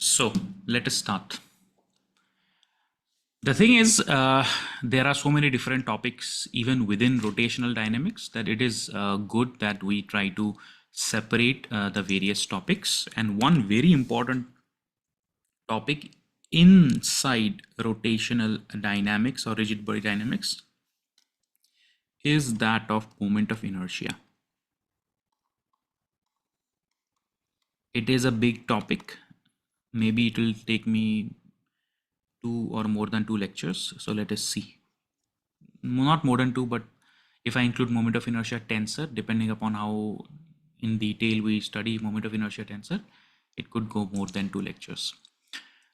So let us start. The thing is, there are so many different topics even within rotational dynamics that it is good that we try to separate the various topics. And one very important topic inside rotational dynamics or rigid body dynamics is that of moment of inertia. It is a big topic. Maybe it will take me 2 or more than 2 lectures. So let us see. Not more than 2, but if I include moment of inertia tensor, depending upon how in detail we study moment of inertia tensor, it could go more than 2 lectures.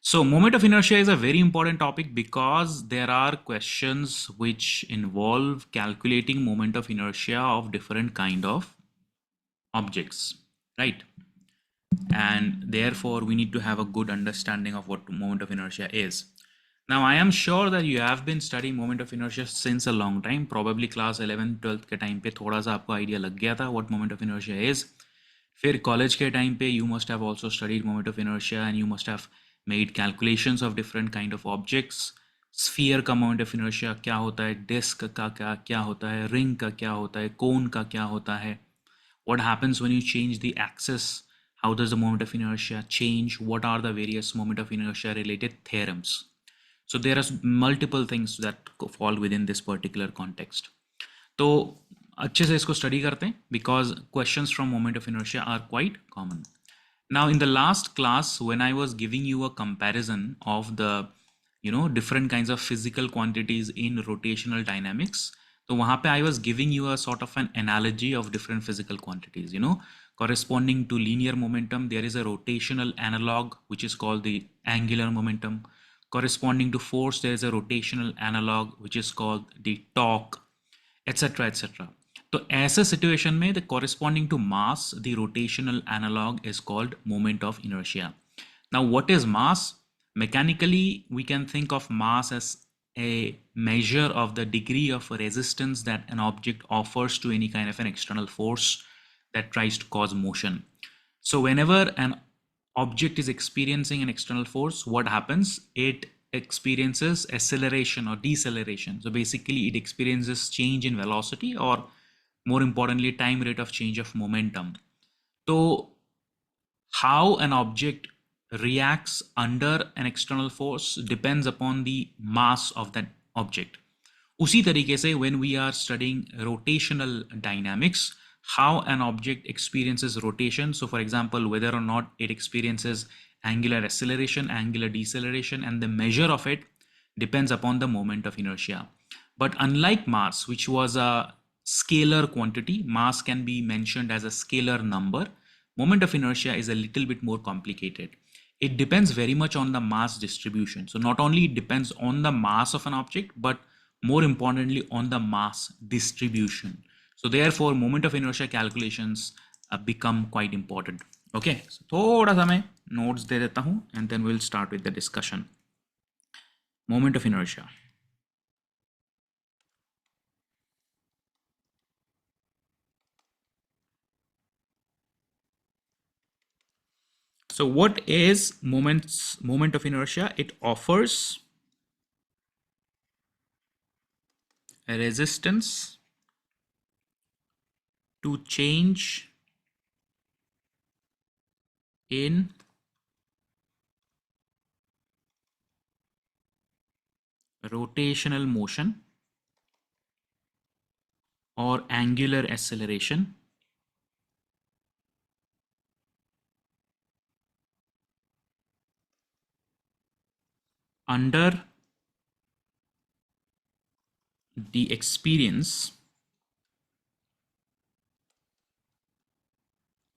So moment of inertia is a very important topic because there are questions which involve calculating moment of inertia of different kind of objects, right? And therefore we need to have a good understanding of what moment of inertia is. Now I am sure that you have been studying moment of inertia since a long time. Probably class 11th 12th के time पे थोड़ा सा आपको idea लग गया था what moment of inertia is. फिर college के time पे you must have also studied moment of inertia and you must have made calculations of different kind of objects. Sphere का moment of inertia क्या होता है, disk का क्या होता है, ring का क्या होता है, cone का क्या होता है, what happens when you change the axis, how does the moment of inertia change, what are the various moment of inertia related theorems. So there are multiple things that fall within this particular context. तो अच्छे से इसको study करते हैं because questions from moment of inertia are quite common. Now in the last class when I was giving you a comparison of the different kinds of physical quantities in rotational dynamics, तो वहाँ पे I was giving you a sort of an analogy of different physical quantities. Corresponding to linear momentum there is a rotational analog which is called the angular momentum. Corresponding to force there is a rotational analog which is called the torque, etc etc. तो ऐसे situation में the corresponding to mass the rotational analog is called moment of inertia. Now what is mass? Mechanically we can think of mass as a measure of the degree of resistance that an object offers to any kind of an external force that tries to cause motion. So whenever an object is experiencing an external force, what happens? It experiences acceleration or deceleration. So basically it experiences change in velocity or more importantly time rate of change of momentum. So how an object reacts under an external force depends upon the mass of that object. उसी तरीके से when we are studying rotational dynamics, how an object experiences rotation. So for example, whether or not it experiences angular acceleration, angular deceleration, and the measure of it depends upon the moment of inertia. But unlike mass, which was a scalar quantity, mass can be mentioned as a scalar number. Moment of inertia is a little bit more complicated. It depends very much on the mass distribution. So not only it depends on the mass of an object, but more importantly on the mass distribution. So therefore moment of inertia calculations become quite important. Okay, so थोड़ा सा मैं notes दे देता हूँ and then we'll start with the discussion. Moment of inertia. So what is moment of inertia? It offers a resistance to change in rotational motion or angular acceleration under the experience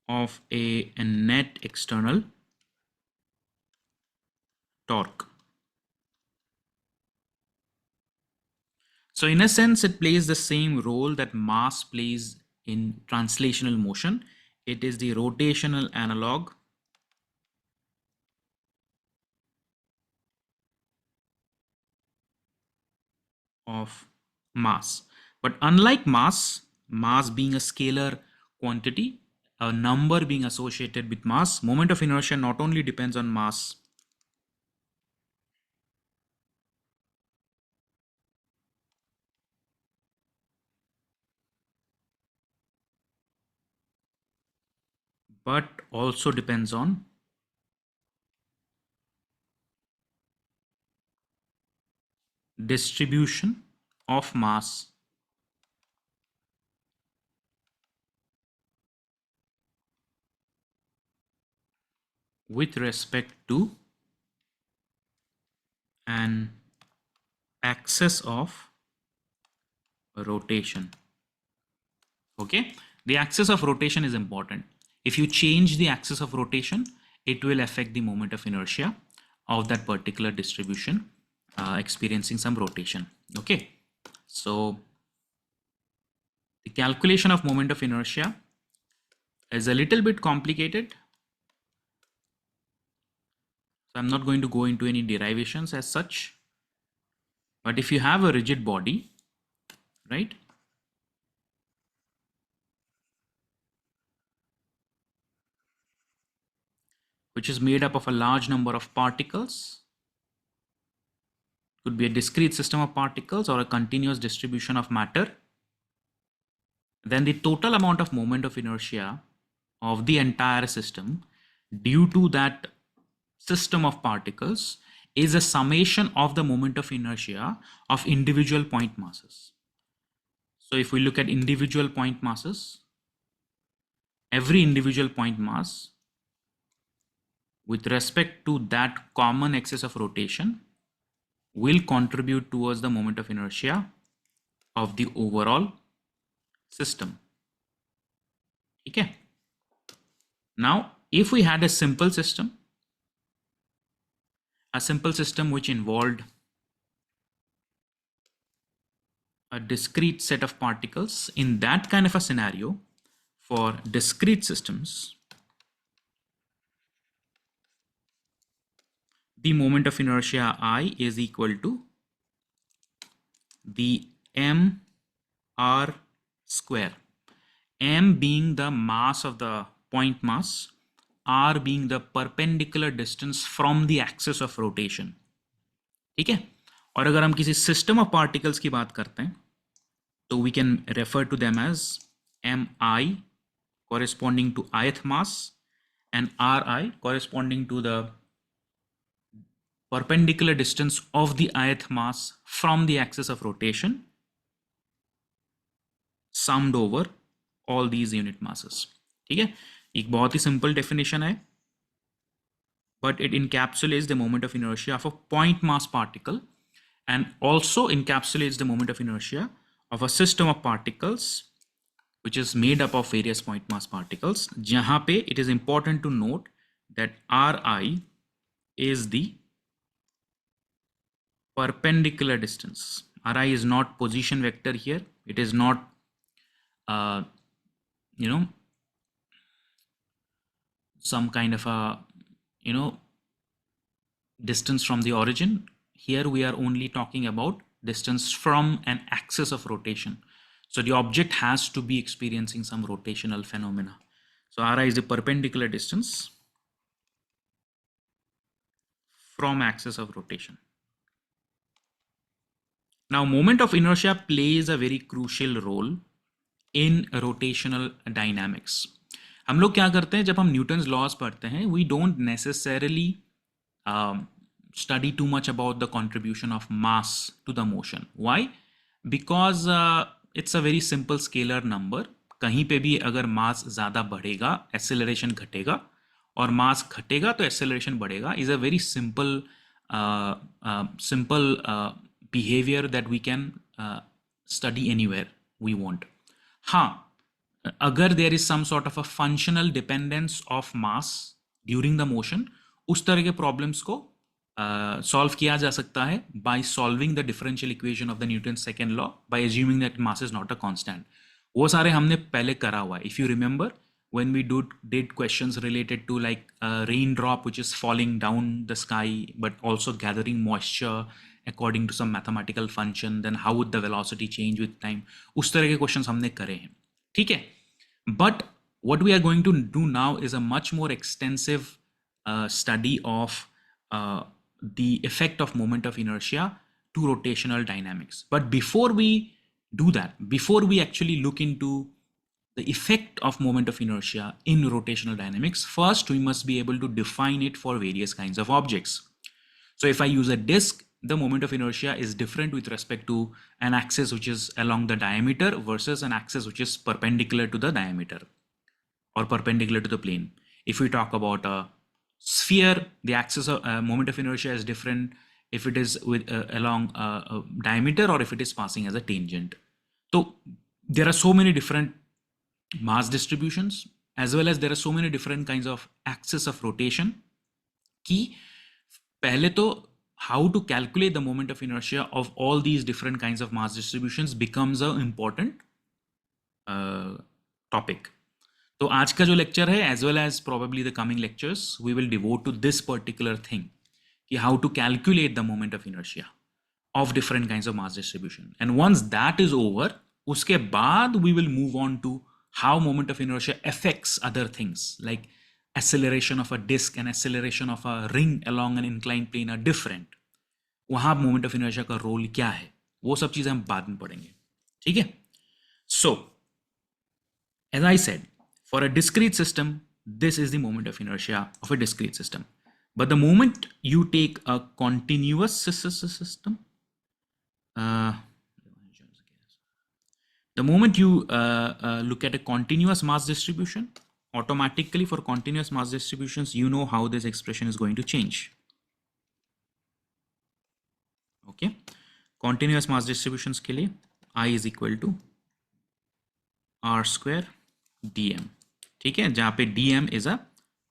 of a net external torque. So in a sense, it plays the same role that mass plays in translational motion. It is the rotational analog of mass. But unlike mass being a scalar quantity, a number being associated with mass, moment of inertia not only depends on mass, but also depends on distribution of mass with respect to an axis of rotation. Okay, the axis of rotation is important. If you change the axis of rotation, it will affect the moment of inertia of that particular distribution experiencing some rotation. Okay, so the calculation of moment of inertia is a little bit complicated. So I'm not going to go into any derivations as such. But if you have a rigid body, right, which is made up of a large number of particles, could be a discrete system of particles or a continuous distribution of matter, then the total amount of moment of inertia of the entire system due to that system of particles is a summation of the moment of inertia of individual point masses. So if we look at individual point masses, every individual point mass with respect to that common axis of rotation will contribute towards the moment of inertia of the overall system. Okay. Now, if we had a simple system which involved a discrete set of particles, in that kind of a scenario, for discrete systems, the moment of inertia I is equal to the mr square, m being the mass of the point mass, r being the perpendicular distance from the axis of rotation. ठीक है, और अगर हम किसी system of particles की बात करते हैं तो we can refer to them as mi corresponding to ith mass and ri corresponding to the perpendicular distance of the ith mass from the axis of rotation summed over all these unit masses. ठीक है, एक बहुत ही simple definition है, but it encapsulates the moment of inertia of a point mass particle and also encapsulates the moment of inertia of a system of particles which is made up of various point mass particles. जहाँ पे it is important to note that Ri is the perpendicular distance. Ri is not position vector here. It is not, some kind of a, distance from the origin. Here we are only talking about distance from an axis of rotation. So the object has to be experiencing some rotational phenomena. So Ri is the perpendicular distance from axis of rotation. Now moment of inertia plays a very crucial role in rotational dynamics. हम लोग क्या करते हैं जब हम Newton's laws पढ़ते हैं, we don't necessarily study too much about the contribution of mass to the motion. Why? Because it's a very simple scalar number. कहीं पे भी अगर मास ज़्यादा बढ़ेगा एक्सेलरेशन घटेगा, और मास घटेगा तो एक्सेलरेशन बढ़ेगा, is a very simple behavior that we can study anywhere we want. हाँ, अगर there is some sort of a functional dependence of mass during the motion, उस तरह के problems को solve किया जा सकता है by solving the differential equation of the Newton's second law by assuming that mass is not a constant. वो सारे हमने पहले करा हुआ है. If you remember, when we did questions related to like a raindrop which is falling down the sky but also gathering moisture according to some mathematical function, then how would the velocity change with time, उस तरह के questions हमने करे हैं. ठीक है, but what we are going to do now is a much more extensive study of the effect of moment of inertia to rotational dynamics. But before we do that, before we actually look into the effect of moment of inertia in rotational dynamics, first we must be able to define it for various kinds of objects. So if I use a disk, the moment of inertia is different with respect to an axis which is along the diameter versus an axis which is perpendicular to the diameter or perpendicular to the plane. If we talk about a sphere, the axis of moment of inertia is different if it is with along a diameter or if it is passing as a tangent. So there are so many different mass distributions, as well as there are so many different kinds of axis of rotation कि पहले तो how to calculate the moment of inertia of all these different kinds of mass distributions becomes an important topic. तो आज का जो lecture है as well as probably the coming lectures we will devote to this particular thing कि how to calculate the moment of inertia of different kinds of mass distribution. And once that is over, uske baad we will move on to how moment of inertia affects other things like acceleration of a disk and acceleration of a ring along an inclined plane are different. वहां moment of inertia का role क्या है, वो सब चीजें हम बाद में पढ़ेंगे. ठीक है? So, as I said, for a discrete system, this is the moment of inertia of a discrete system. But the moment you take a continuous system, the moment you look at a continuous mass distribution, automatically for continuous mass distributions, you know how this expression is going to change. Okay, continuous mass distributions के लिए I is equal to R square dm. ठीक है, जहाँ पे dm is a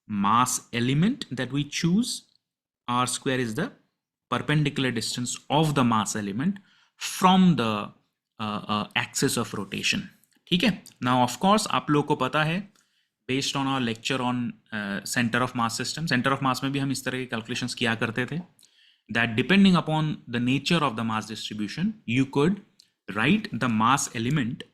mass element that we choose, R square is the perpendicular distance of the mass element from the axis of rotation. ठीक है. Now of course आप लोगों को पता है based on our lecture on center of mass system, center of mass में भी हम इस तरह के calculations किया करते थे, that depending upon the nature of the mass distribution you could write the mass element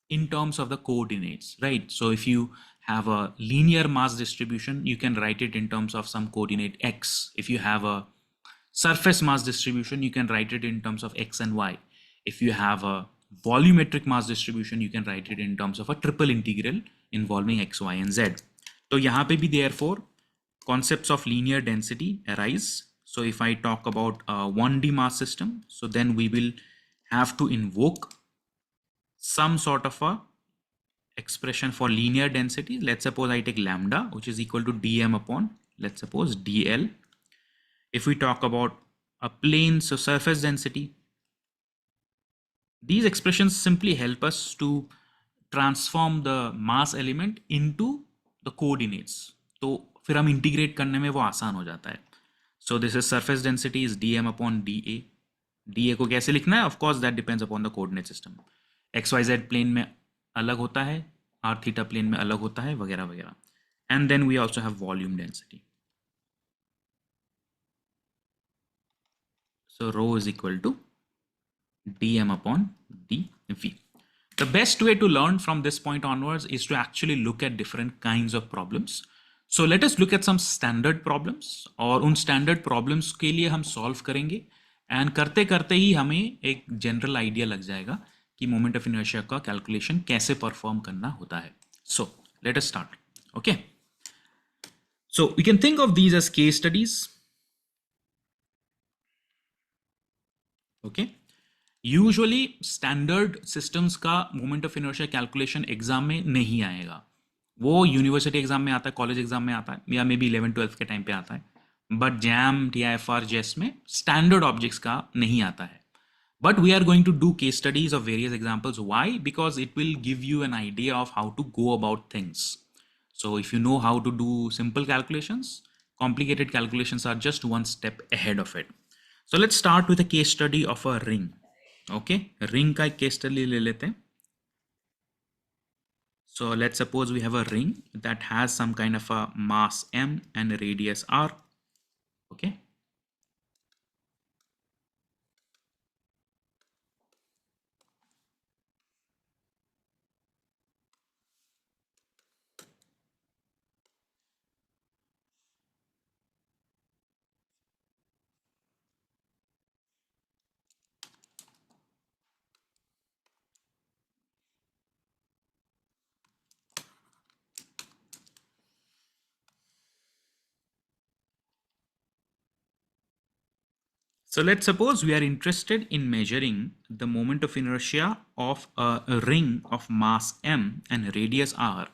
in terms of the coordinates, right? So if you have a linear mass distribution, you can write it in terms of some coordinate x. If you have a surface mass distribution, you can write it in terms of x and y. If you have a volumetric mass distribution, you can write it in terms of a triple integral involving x, y and z. तो यहाँ पे भी therefore concepts of linear density arise. So if I talk about a 1D mass system, so then we will have to invoke some sort of a expression for linear density. Let's suppose I take lambda, which is equal to dm upon, let's suppose dl. If we talk about a plane, so surface density, these expressions simply help us to transform the mass element into the coordinates. तो फिर हम integrate करने में वो आसान हो जाता है. So this is surface density is dm upon dA. dA को कैसे लिखना है? Of course that depends upon the coordinate system. XYZ plane में अलग होता है, R theta plane में अलग होता है, वगैरह वगैरह. And then we also have volume density. So rho is equal to dm upon dv. The best way to learn from this point onwards is to actually look at different kinds of problems. So let us look at some standard problems और उन standard problems के लिए हम solve करेंगे and करते करते ही हमें एक general idea लग जाएगा कि moment of inertia का calculation कैसे perform करना होता है. So let us start. Okay. So we can think of these as case studies. Okay. Usually standard systems का moment of inertia calculation exam में नहीं आएगा. वो यूनिवर्सिटी एग्जाम में आता है, कॉलेज एग्जाम में आता है, या मे बी 11-12 के टाइम पे आता है. बट जैम, TIFR, जेस्ट में स्टैंडर्ड ऑब्जेक्ट्स का नहीं आता है. But we are going to do case studies of various examples. Why? Because it will give you an idea of how to go about things. So if you know how to do simple calculations, complicated calculations are just one step ahead of it. So let's start with a case study of a ring. Okay, ring का एक case study ले लेते हैं. So let's suppose we have a ring that has some kind of a mass m and a radius r. Okay. So let's suppose we are interested in measuring the moment of inertia of a ring of mass m and radius r.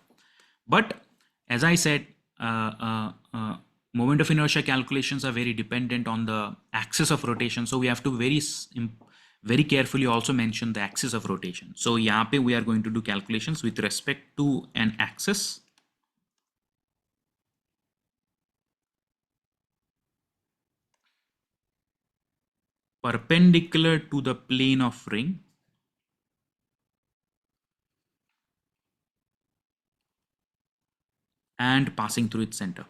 But as I said, moment of inertia calculations are very dependent on the axis of rotation. So we have to very carefully also mention the axis of rotation. So यहाँ पे we are going to do calculations with respect to an axis. Perpendicular to the plane of ring and passing through its center.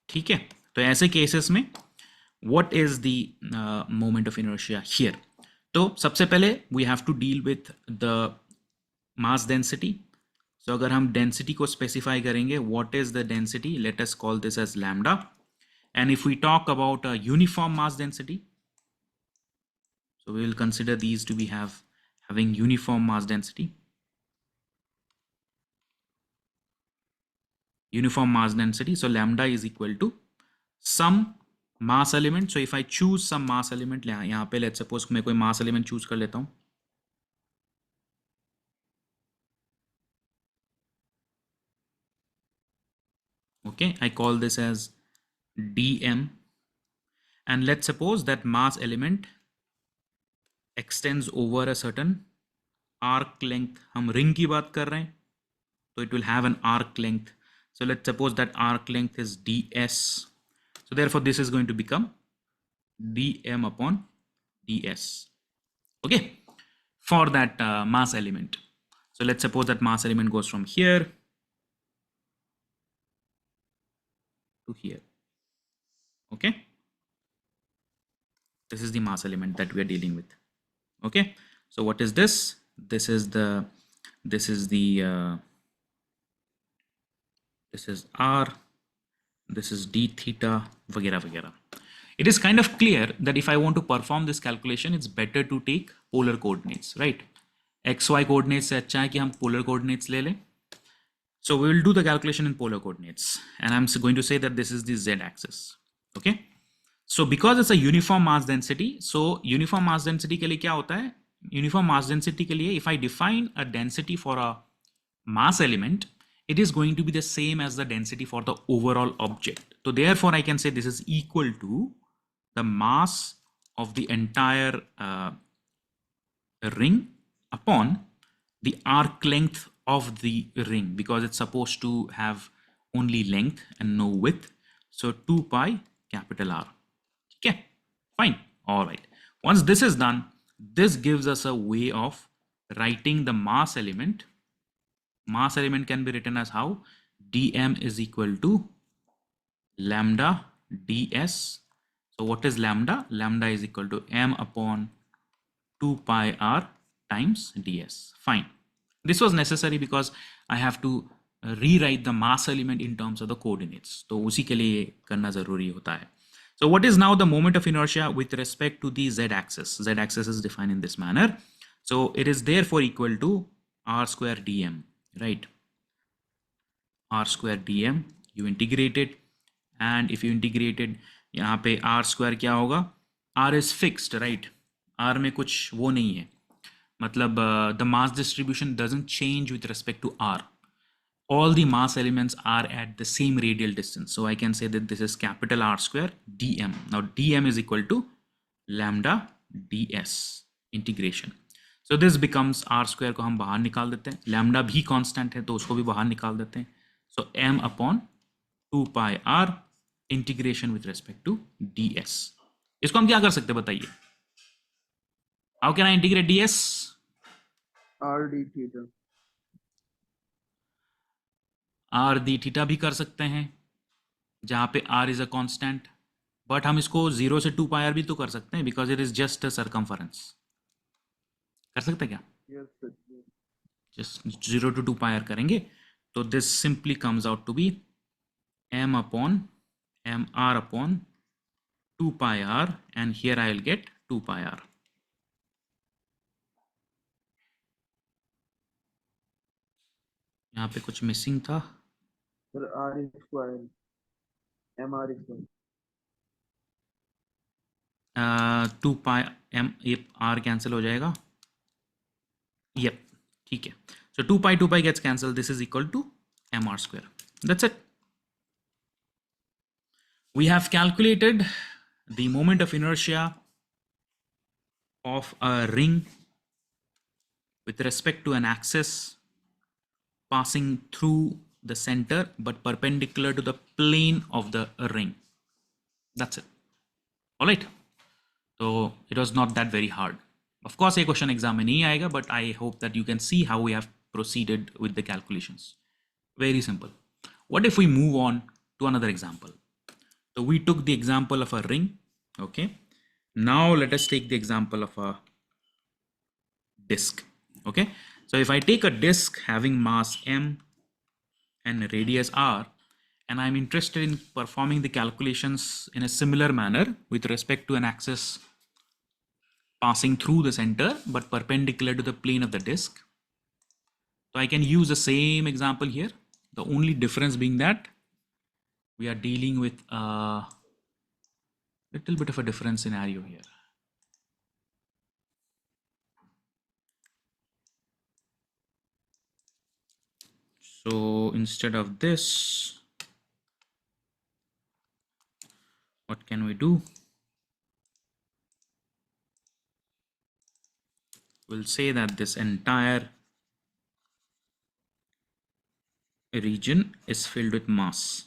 ठीक है, तो ऐसे cases में what is the moment of inertia here? तो सबसे पहले we have to deal with the mass density. So अगर हम density को specify करेंगे, what is the density? Let us call this as lambda. And if we talk about a uniform mass density, so we will consider these to be having uniform mass density. Uniform mass density. So lambda is equal to some mass element. So if I choose some mass element, यहाँ पे let's suppose मैं कोई mass element choose कर लेता हूँ. Okay, I call this as dm, and let's suppose that mass element extends over a certain arc length. हम ring की बात कर रहे हैं, so it will have an arc length. So let's suppose that arc length is ds. So therefore this is going to become dm upon ds. Okay, for that mass element. So let's suppose that mass element goes from here to here. Okay, this is the mass element that we are dealing with. Okay, so what is this? This is the this is r, this is d theta, वगैरह वगैरह. It is kind of clear that if I want to perform this calculation, it's better to take polar coordinates, right? XY coordinates से अच्छा है कि हम polar coordinates ले लें. So we will do the calculation in polar coordinates, and I'm going to say that this is the z-axis. Okay, so because it's a uniform mass density, so uniform mass density के लिए क्या होता है? Uniform mass density के लिए, if I define a density for a mass element, it is going to be the same as the density for the overall object. So therefore I can say this is equal to the mass of the entire ring upon the arc length of the ring, because it's supposed to have only length and no width. So 2 pi capital R. Okay, fine. All right. Once this is done, this gives us a way of writing the mass element. Mass element can be written as how? dm is equal to lambda ds. So what is lambda? Lambda is equal to m upon 2 pi r times ds. Fine. This was necessary because I have to rewrite the mass element in terms of the coordinates. तो उसी के लिए करना जरूरी होता है. So what is now the moment of inertia with respect to the z-axis? Z-axis is defined in this manner. So it is therefore equal to r square dm, right? R square dm, you integrate it, and if you integrated, यहाँ पे r square क्या होगा? R is fixed, right? R में कुछ वो नहीं है, मतलब the mass distribution doesn't change with respect to r. All the mass elements are at the same radial distance. So I can say that this is capital R square dm. Now dm is equal to lambda ds integration. So this becomes r square को हम बाहर निकाल देते हैं. Lambda भी constant है तो उसको भी बाहर निकाल देते हैं. So m upon 2 pi r integration with respect to ds. इसको हम क्या कर सकते हैं बताइए? How can I integrate ds? r d theta. r d theta भी कर सकते हैं, जहाँ पे r is a constant. But हम इसको 0 से 2 pi r भी तो कर सकते हैं, because it is just a circumference. कर सकते हैं क्या? Yes, sir. Just 0 to 2 pi r करेंगे तो this simply comes out to be m upon mr upon 2 pi r, and here I will get 2 pi r. यहाँ पे कुछ missing था. Sir, R square, MR square. 2 पाई M, ये are cancel हो जाएगा. Yep, ठीक है. So 2 pi gets cancelled. This is equal to mr square. That's it. We have calculated the moment of inertia of a ring with respect to an axis passing through the center but perpendicular to the plane of the ring. That's it. All right. So it was not that very hard. Of course, a question exam में नहीं आएगा, but I hope that you can see how we have proceeded with the calculations. Very simple. What if we move on to another example? So we took the example of a ring. Okay. Now let us take the example of a disk. Okay. So if I take a disk having mass m and radius r, and I'm interested in performing the calculations in a similar manner with respect to an axis passing through the center but perpendicular to the plane of the disk. So I can use the same example here. The only difference being that we are dealing with a little bit of a different scenario here. So instead of this, what can we do? We'll say that this entire region is filled with mass.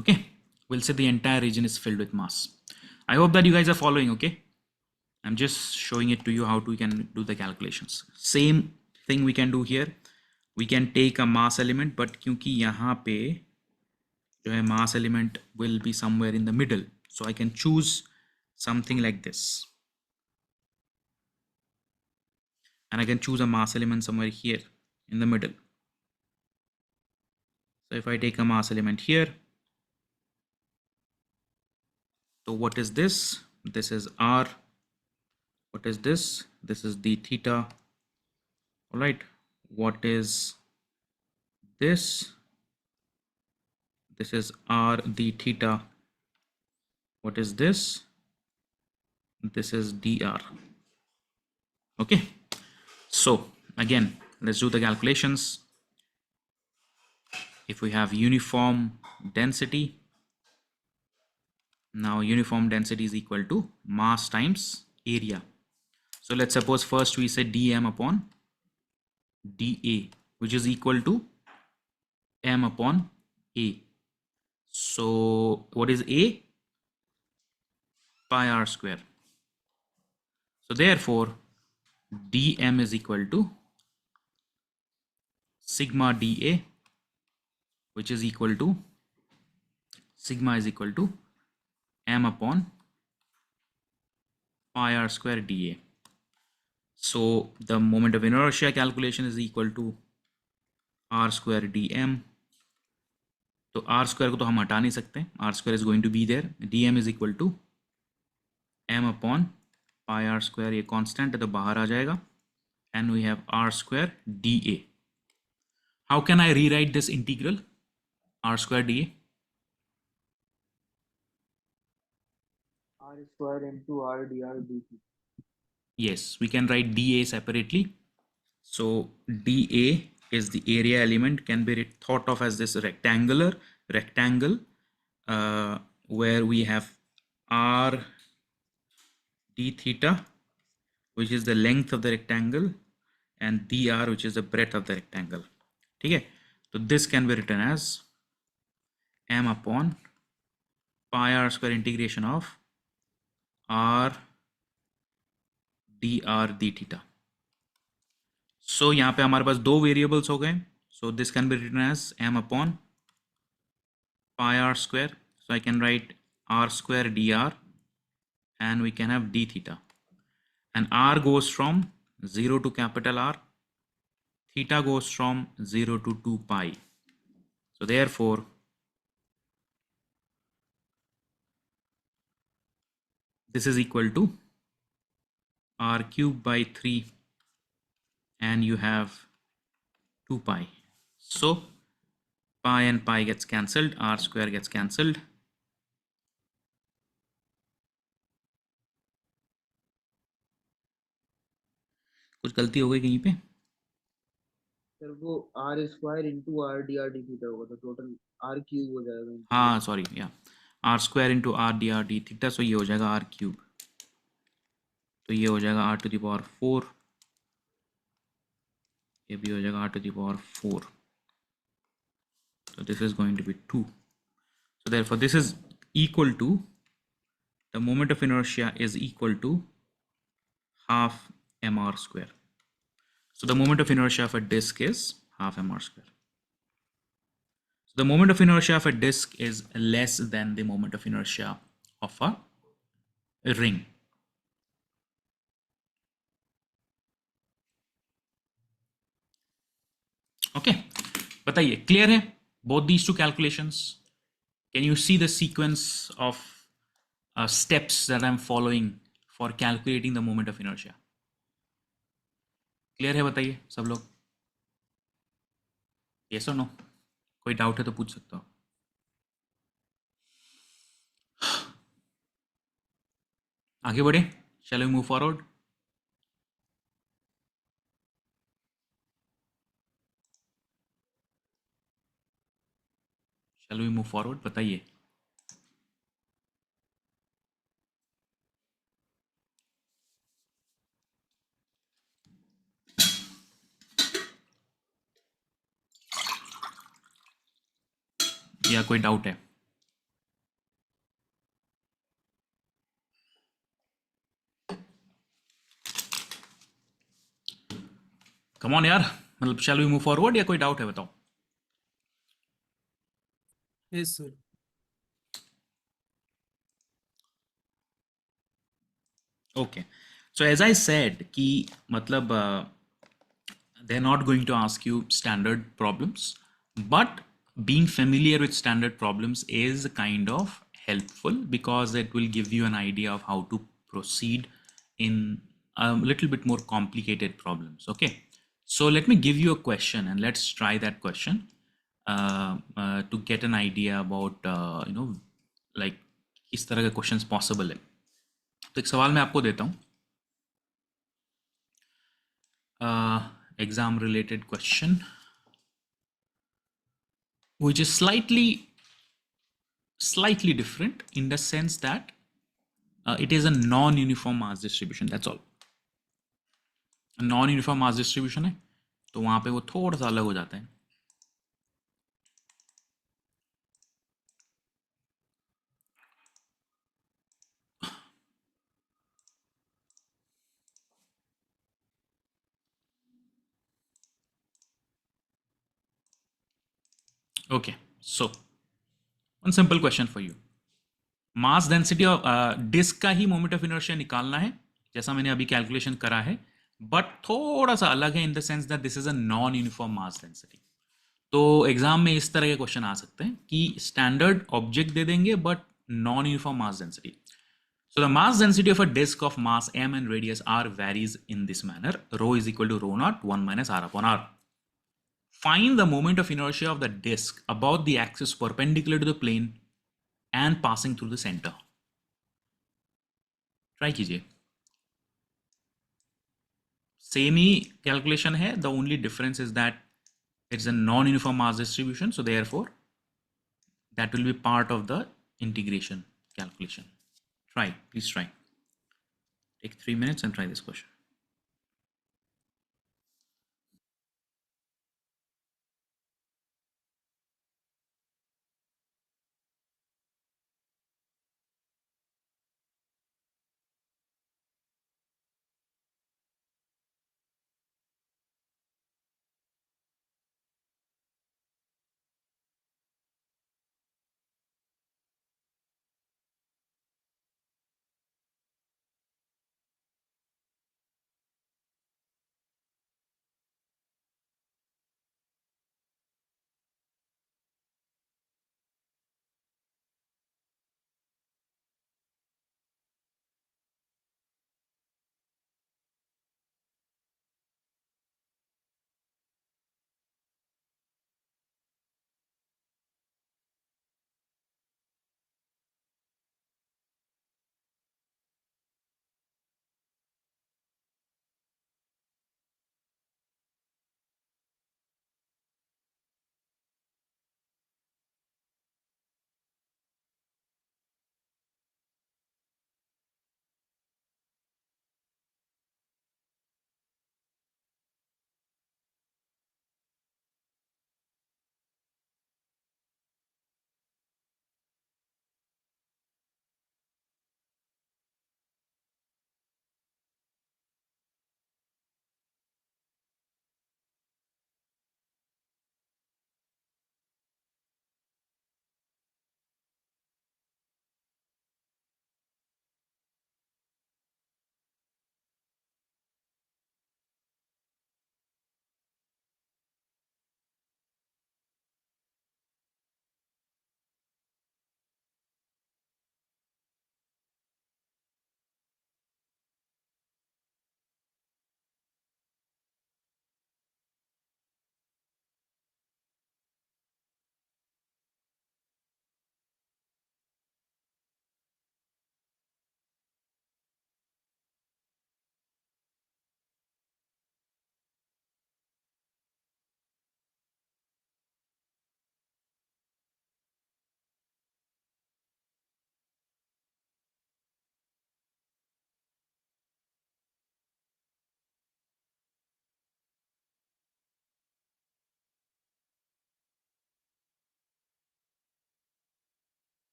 Okay, we'll say the entire region is filled with mass. I hope that you guys are following. Okay, I'm just showing it to you how we can do the calculations. Same thing we can do here. We can take a mass element, but क्योंकि यहाँ पे जो है mass element will be somewhere in the middle, so I can choose something like this, and I can choose a mass element somewhere here in the middle. So if I take a mass element here, so what is this? This is r. What is this? This is d theta. All right. What is this? This is r d theta. What is this? This is dr. Okay. So again, let's do the calculations. If we have uniform density, now uniform density is equal to mass times area. So let's suppose first we say dm upon dA, which is equal to m upon a. So what is a? Pi r square. So therefore dm is equal to sigma dA, which is equal to sigma is equal to m upon pi r square dA. So the moment of inertia calculation is equal to r square dm. तो r square को तो हम हटा नहीं सकते, r square is going to be there. dm is equal to m upon pi r square, ये constant है तो बाहर आ जाएगा, and we have r square dA. How can I rewrite this integral r square dA? R square into R dr dt. Yes, we can write dA separately. So dA is the area element, can be thought of as this rectangle where we have r d theta, which is the length of the rectangle, and dr, which is the breadth of the rectangle. Okay, so this can be written as m upon pi r square integration of r dr d theta. So यहाँ पे हमारे पास दो variables हो गए. So this can be written as m upon pi r square. So I can write r square dr, and we can have d theta. And r goes from 0 to capital R. Theta goes from 0 to 2 pi. So therefore, this is equal to r cube by 3, and you have 2 pi. So pi and pi gets cancelled, r square gets cancelled. कुछ गलती हो गई कहीं पे? Sir वो R square into R D R D theta होगा तो total R cube हो जाएगा हाँ इंटीग्रेशन। सॉरी, या R square into R D theta, so ये हो जाएगा आर क्यूब, तो ये हो जाएगा आर टू द पावर 4, ये भी हो जाएगा r to the power 4, so this is going to be 2. So therefore this is equal to, the moment of inertia is equal to half mr square. So the moment of inertia of a disk is half mr square. So the moment of inertia of a disk is less than the moment of inertia of a ring. Okay, बताइए clear है both these two calculations? Can you see the sequence of steps that I'm following for calculating the moment of inertia? Clear है बताइए सब लोग? Yes or no? कोई doubt है तो पूछ सकता हो. आगे बढ़े, shall we move forward? Shall we move forward? बताइए. या कोई डाउट है? Come on यार, मतलब shall we move forward या कोई डाउट है बताओ. Yes, sir. Okay, so as I said कि मतलब they're not going to ask you standard problems, but being familiar with standard problems is kind of helpful because it will give you an idea of how to proceed in a little bit more complicated problems. Okay, so let me give you a question and let's try that question to get an idea about like किस तरह के questions possible है. तो एक सवाल मैं आपको देता हूँ, exam related question which is slightly different in the sense that it is a non-uniform mass distribution, that's all. Non-uniform mass distribution है तो वहाँ पे वो थोड़ा सा अलग हो जाता है. Okay, so one simple question for you. Mass density of disc का ही मोमेंट ऑफ इनर्शिया निकालना है जैसा मैंने अभी कैलकुलेशन करा है, बट थोड़ा सा अलग है in the sense that this is a non uniform mass density. तो एग्जाम में इस तरह के क्वेश्चन आ सकते हैं कि स्टैंडर्ड ऑब्जेक्ट दे देंगे but non uniform mass density. So the mass density of a disk of mass m and radius r varies in this manner. Rho is equal to rho naught 1 minus r upon r. Find the moment of inertia of the disk about the axis perpendicular to the plane and passing through the center. Try कीजिए. Same ही calculation है. The only difference is that it's a non-uniform mass distribution. So therefore, that will be part of the integration calculation. Try, please try. Take 3 minutes and try this question.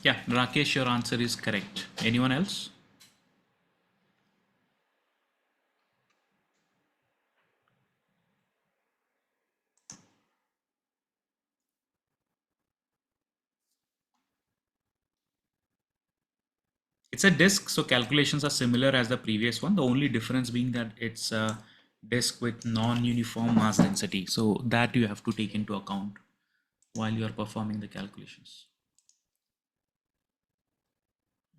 Yeah, Rakesh, your answer is correct. Anyone else? It's a disk, so calculations are similar as the previous one. The only difference being that it's a disk with non-uniform mass density. So that you have to take into account while you are performing the calculations.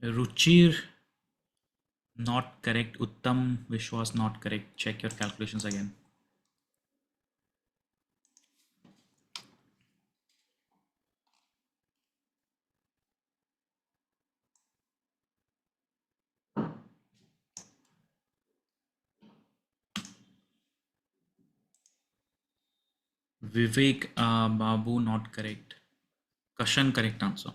Ruchir, not correct. Uttam Vishwas, not correct. Check your calculations again. Vivek Babu, not correct. Kashan, correct answer.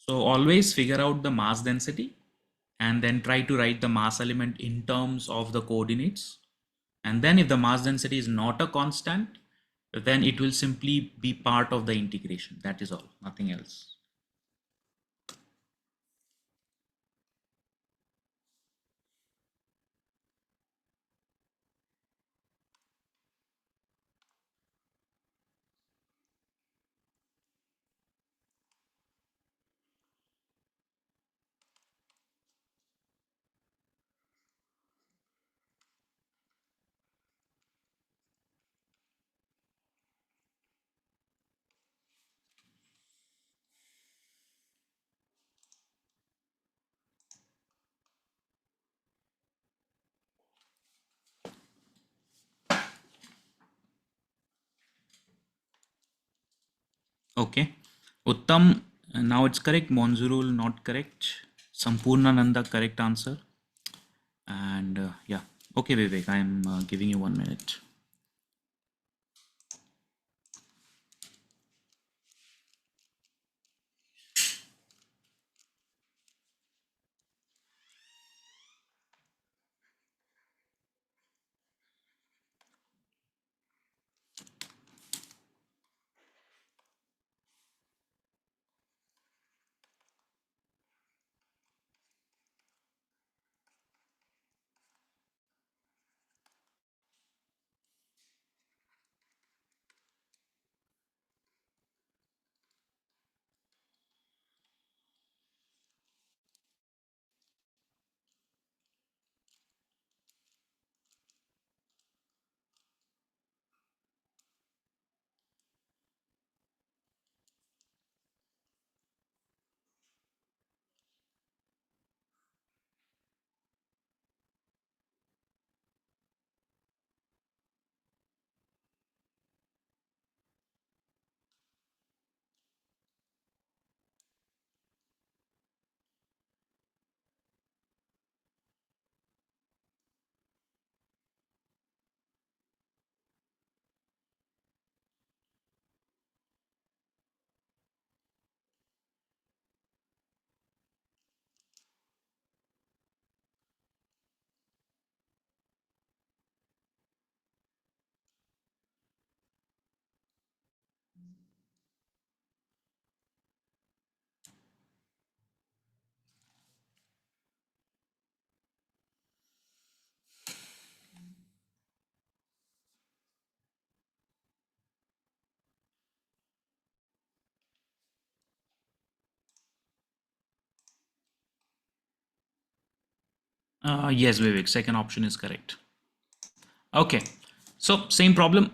So always figure out the mass density and then try to write the mass element in terms of the coordinates. And then if the mass density is not a constant, then it will simply be part of the integration. That is all, nothing else. Okay. Uttam, now it's correct. Monzurul, not correct. Sampurnananda, correct answer. And yeah. Okay, Vivek, I am giving you 1 minute. Yes, Vivek, second option is correct. Okay, so same problem.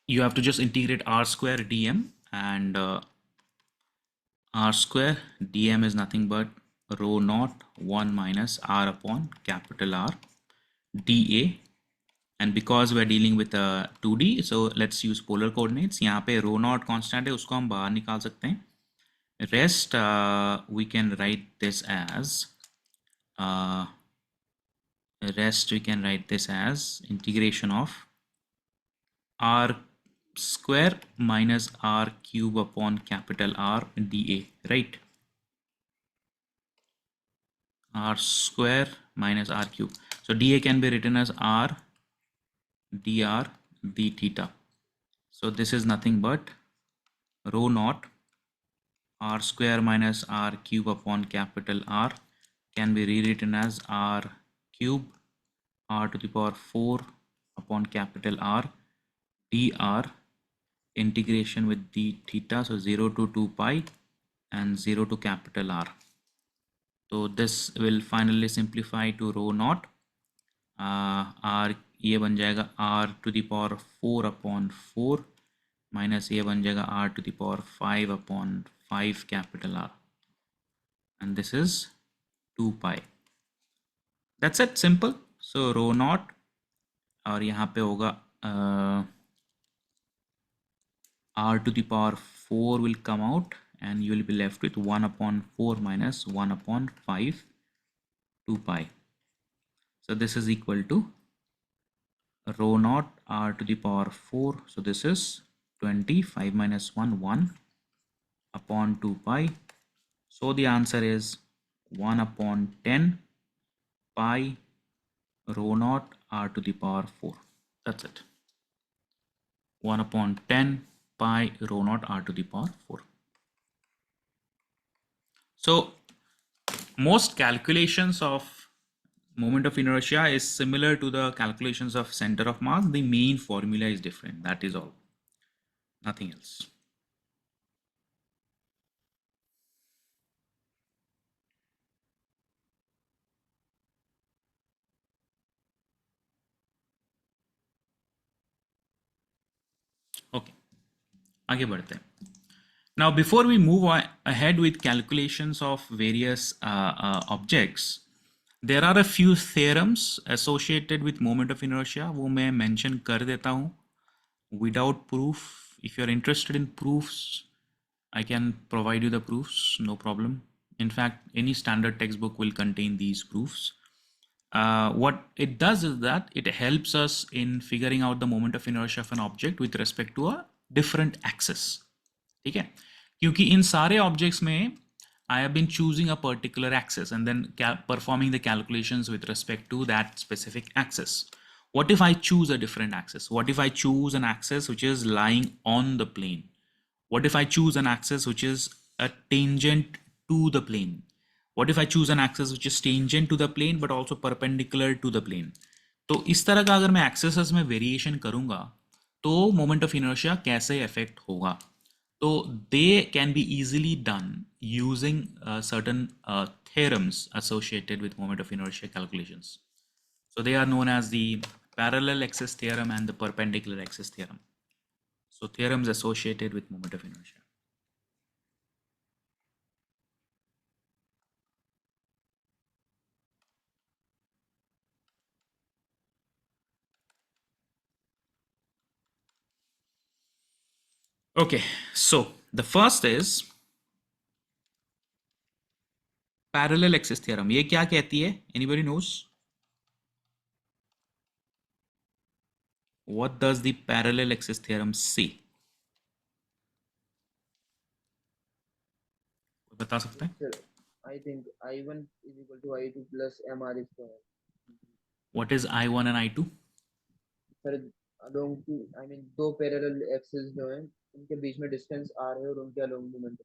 You have to just integrate r square dm, and r square dm is nothing but rho naught 1 minus r upon capital R dA. And because we're dealing with a 2D, so let's use polar coordinates. यहाँ पे rho naught constant है, उसको हम बाहर निकाल सकते हैं. Rest we can write this as uh, integration of r square minus r cube upon capital R dA, right? R square minus r cube. So dA can be written as r dr d theta. So this is nothing but rho naught r square minus r cube upon capital R can be rewritten as r cube r to the power 4 upon capital R dr integration with d theta, so 0 to 2 pi and 0 to capital R. So this will finally simplify to rho naught r, ये बन जाएगा r to the power 4 upon 4 minus ये बन जाएगा r to the power 5 upon 5 capital R, and this is 2 pi. That's it, simple. So rho naught और यहाँ पे होगा r to the power 4 will come out and you will be left with 1 upon 4 minus 1 upon 5, 2 pi. So this is equal to rho naught r to the power 4. So this is 25 minus 1, 1 upon 2 pi. So the answer is 1 upon 10 pi rho naught r to the power 4. That's it. 1 upon 10 pi rho naught r to the power 4. So most calculations of moment of inertia is similar to the calculations of center of mass. The main formula is different. That is all. Nothing else. Okay. आगे बढ़ते हैं. Now, before we move ahead with calculations of various objects, there are a few theorems associated with moment of inertia. वो मैं mention कर देता हूँ without proof. If you are interested in proofs, I can provide you the proofs, no problem. In fact, any standard textbook will contain these proofs. What it does is that it helps us in figuring out the moment of inertia of an object with respect to a different axis. ठीक है, क्योंकि इन सारे objects में I have been choosing a particular axis and then performing the calculations with respect to that specific axis. What if I choose a different axis? What if I choose an axis which is lying on the plane? What if I choose an axis which is a tangent to the plane? What if I choose an axis which is tangent to the plane but also perpendicular to the plane? तो इस तरह का अगर मैं access में variation करूंगा तो moment of inertia कैसे अफेक्ट होगा? So they can be easily done using certain theorems associated with moment of inertia calculations. So they are known as the parallel axis theorem and the perpendicular axis theorem. So theorems associated with moment of inertia. Okay, so the first is parallel axis theorem. ये क्या कहती है? Anybody knows? What does the parallel axis theorem say? कोई बता सकता है? Sir, I think I1 is equal to I2 plus MR square. What is I1 and I2? Sir along to I mean दो parallel axis जो हैं उनके बीच में distance R है और उनके अलोंग मोमेंट.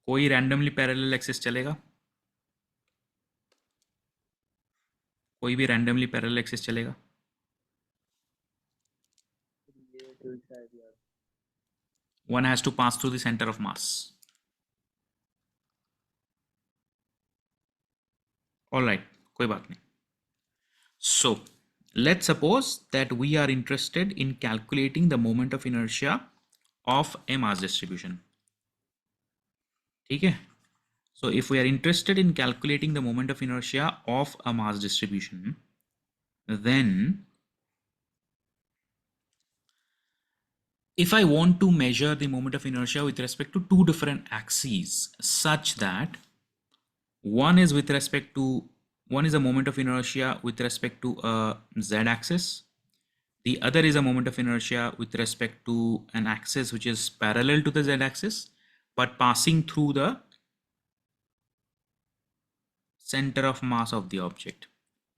कोई रैंडमली पैरेलल एक्सिस चलेगा? कोई भी रैंडमली पैरेलल एक्सिस चलेगा? ये तो शायद यार One has to pass through the center of mass. All right, कोई बात नहीं. So let's suppose that we are interested in calculating the moment of inertia of a mass distribution. ठीक है? So if we are interested in calculating the moment of inertia of a mass distribution, then if I want to measure the moment of inertia with respect to two different axes such that one is with respect to one is a moment of inertia with respect to a z-axis, the other is a moment of inertia with respect to an axis which is parallel to the z-axis but passing through the center of mass of the object.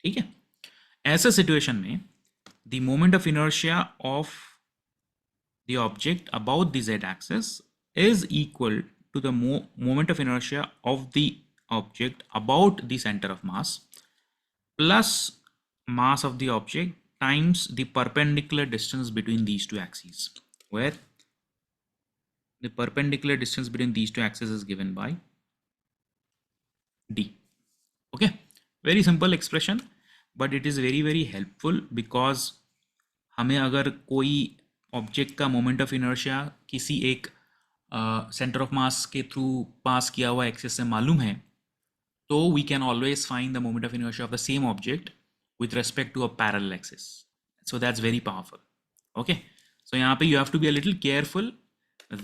ठीक है? ऐसा situation में the moment of inertia of the object about the z axis is equal to the moment of inertia of the object about the center of mass plus mass of the object times the perpendicular distance between these two axes, where the perpendicular distance between these two axes is given by d. Okay, very simple expression, but it is very helpful because हमें अगर कोई object का moment of inertia किसी एक centre of mass के through pass किया हुआ axis से मालूम है, तो we can always find the moment of inertia of the same object with respect to a parallel axis. So that's very powerful. Okay, so यहाँ पे you have to be a little careful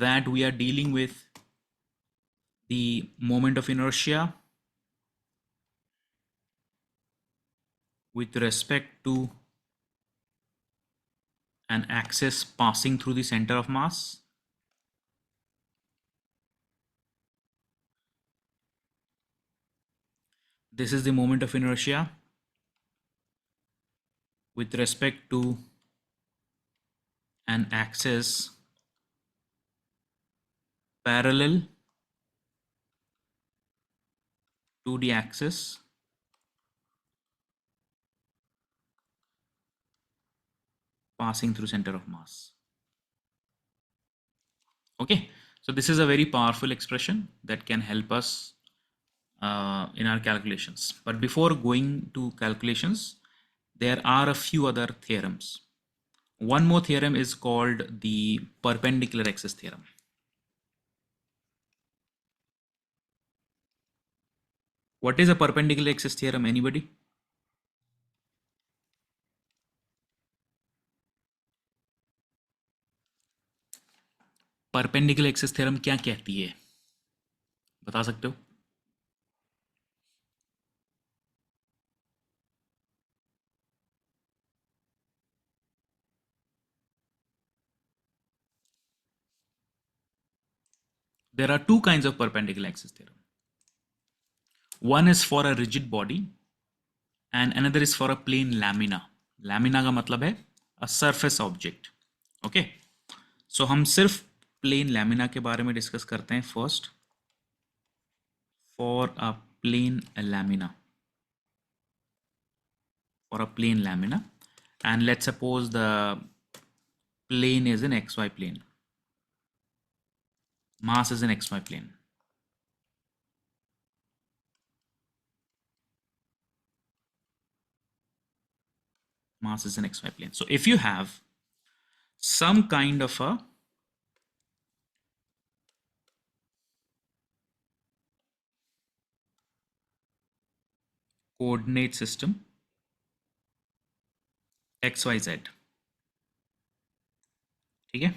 that we are dealing with the moment of inertia with respect to an axis passing through the center of mass. This is the moment of inertia with respect to an axis parallel to the axis passing through center of mass. Okay, so this is a very powerful expression that can help us in our calculations. But before going to calculations, there are a few other theorems. One more theorem is called the perpendicular axis theorem. What is a perpendicular axis theorem? Anybody? Perpendicular axis theorem क्या कहती है, बता सकते हो? There are two kinds of perpendicular axis theorem. One is for a rigid body and another is for a plane lamina. Lamina का मतलब है a surface object. Okay, so हम सिर्फ प्लेन लैमिना के बारे में डिस्कस करते हैं first. For a plane lamina, and let's suppose the plane is an xy plane, mass is an xy plane. Mass is an xy plane. So if you have some kind of a coordinate system xyz, ठीक है?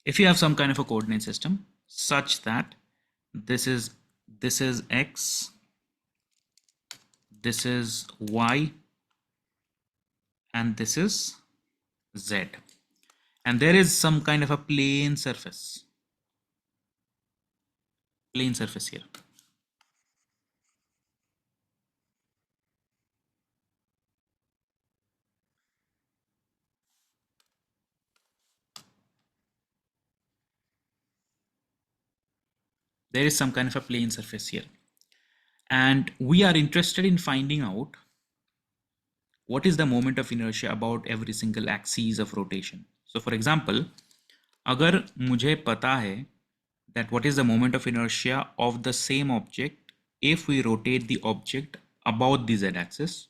If you have some kind of a coordinate system such that this is x, this is y, and this is z, and there is some kind of a plane surface here. There is some kind of a plane surface here, and we are interested in finding out what is the moment of inertia about every single axis of rotation. So for example, अगर मुझे पता है that what is the moment of inertia of the same object if we rotate the object about the z axis,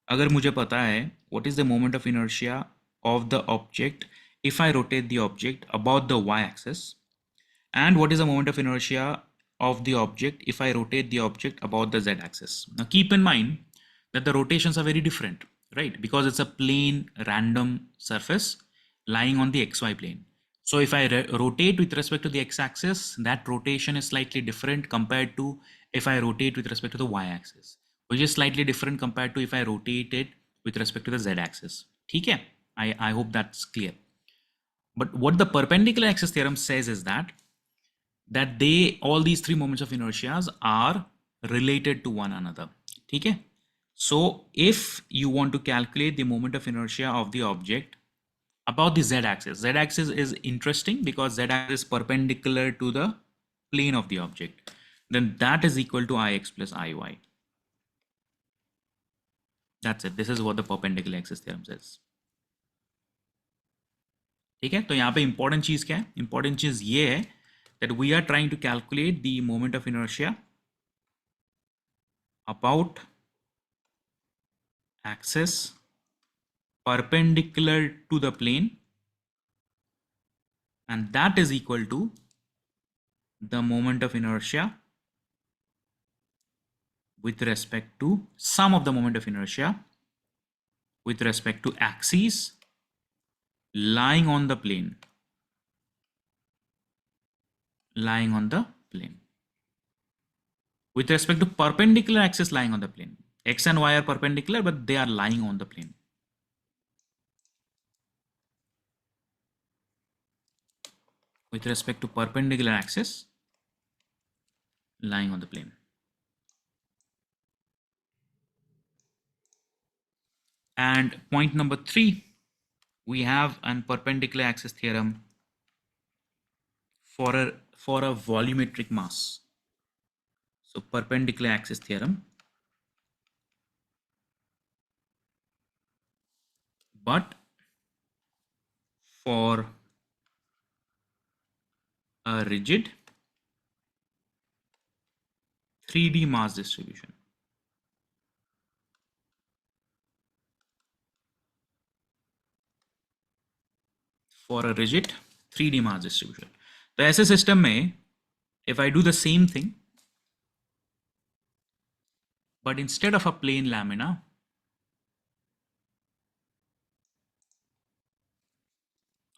अगर मुझे पता है what is the moment of inertia of the object if I rotate the object about the y axis, and what is the moment of inertia of the object if I rotate the object about the z axis. Now keep in mind that the rotations are very different. right? Because it's a plane random surface lying on the xy plane. So if I rotate with respect to the x-axis, that rotation is slightly different compared to if I rotate with respect to the y-axis, which is slightly different compared to if I rotate it with respect to the z-axis. Okay, I hope that's clear. But what the perpendicular axis theorem says is that they all these three moments of inertias are related to one another. Okay, so if you want to calculate the moment of inertia of the object about the z-axis, z-axis is interesting because z-axis is perpendicular to the plane of the object, then that is equal to ix plus iy. That's it. This is what the perpendicular axis theorem says. ठीक है, तो यहाँ पे important चीज क्या है? Important चीज ये है that we are trying to calculate the moment of inertia about axis perpendicular to the plane, and that is equal to the moment of inertia with respect to sum of the moment of inertia with respect to axes lying on the plane, lying on the plane with respect to perpendicular axis lying on the plane. X and y are perpendicular, but they are lying on the plane. With respect to perpendicular axis lying on the plane. And point number 3, we have an perpendicular axis theorem for a volumetric mass. So perpendicular axis theorem, but for a rigid 3D mass distribution. For a rigid 3D mass distribution. तो ऐसे system में if I do the same thing, but instead of a plain lamina,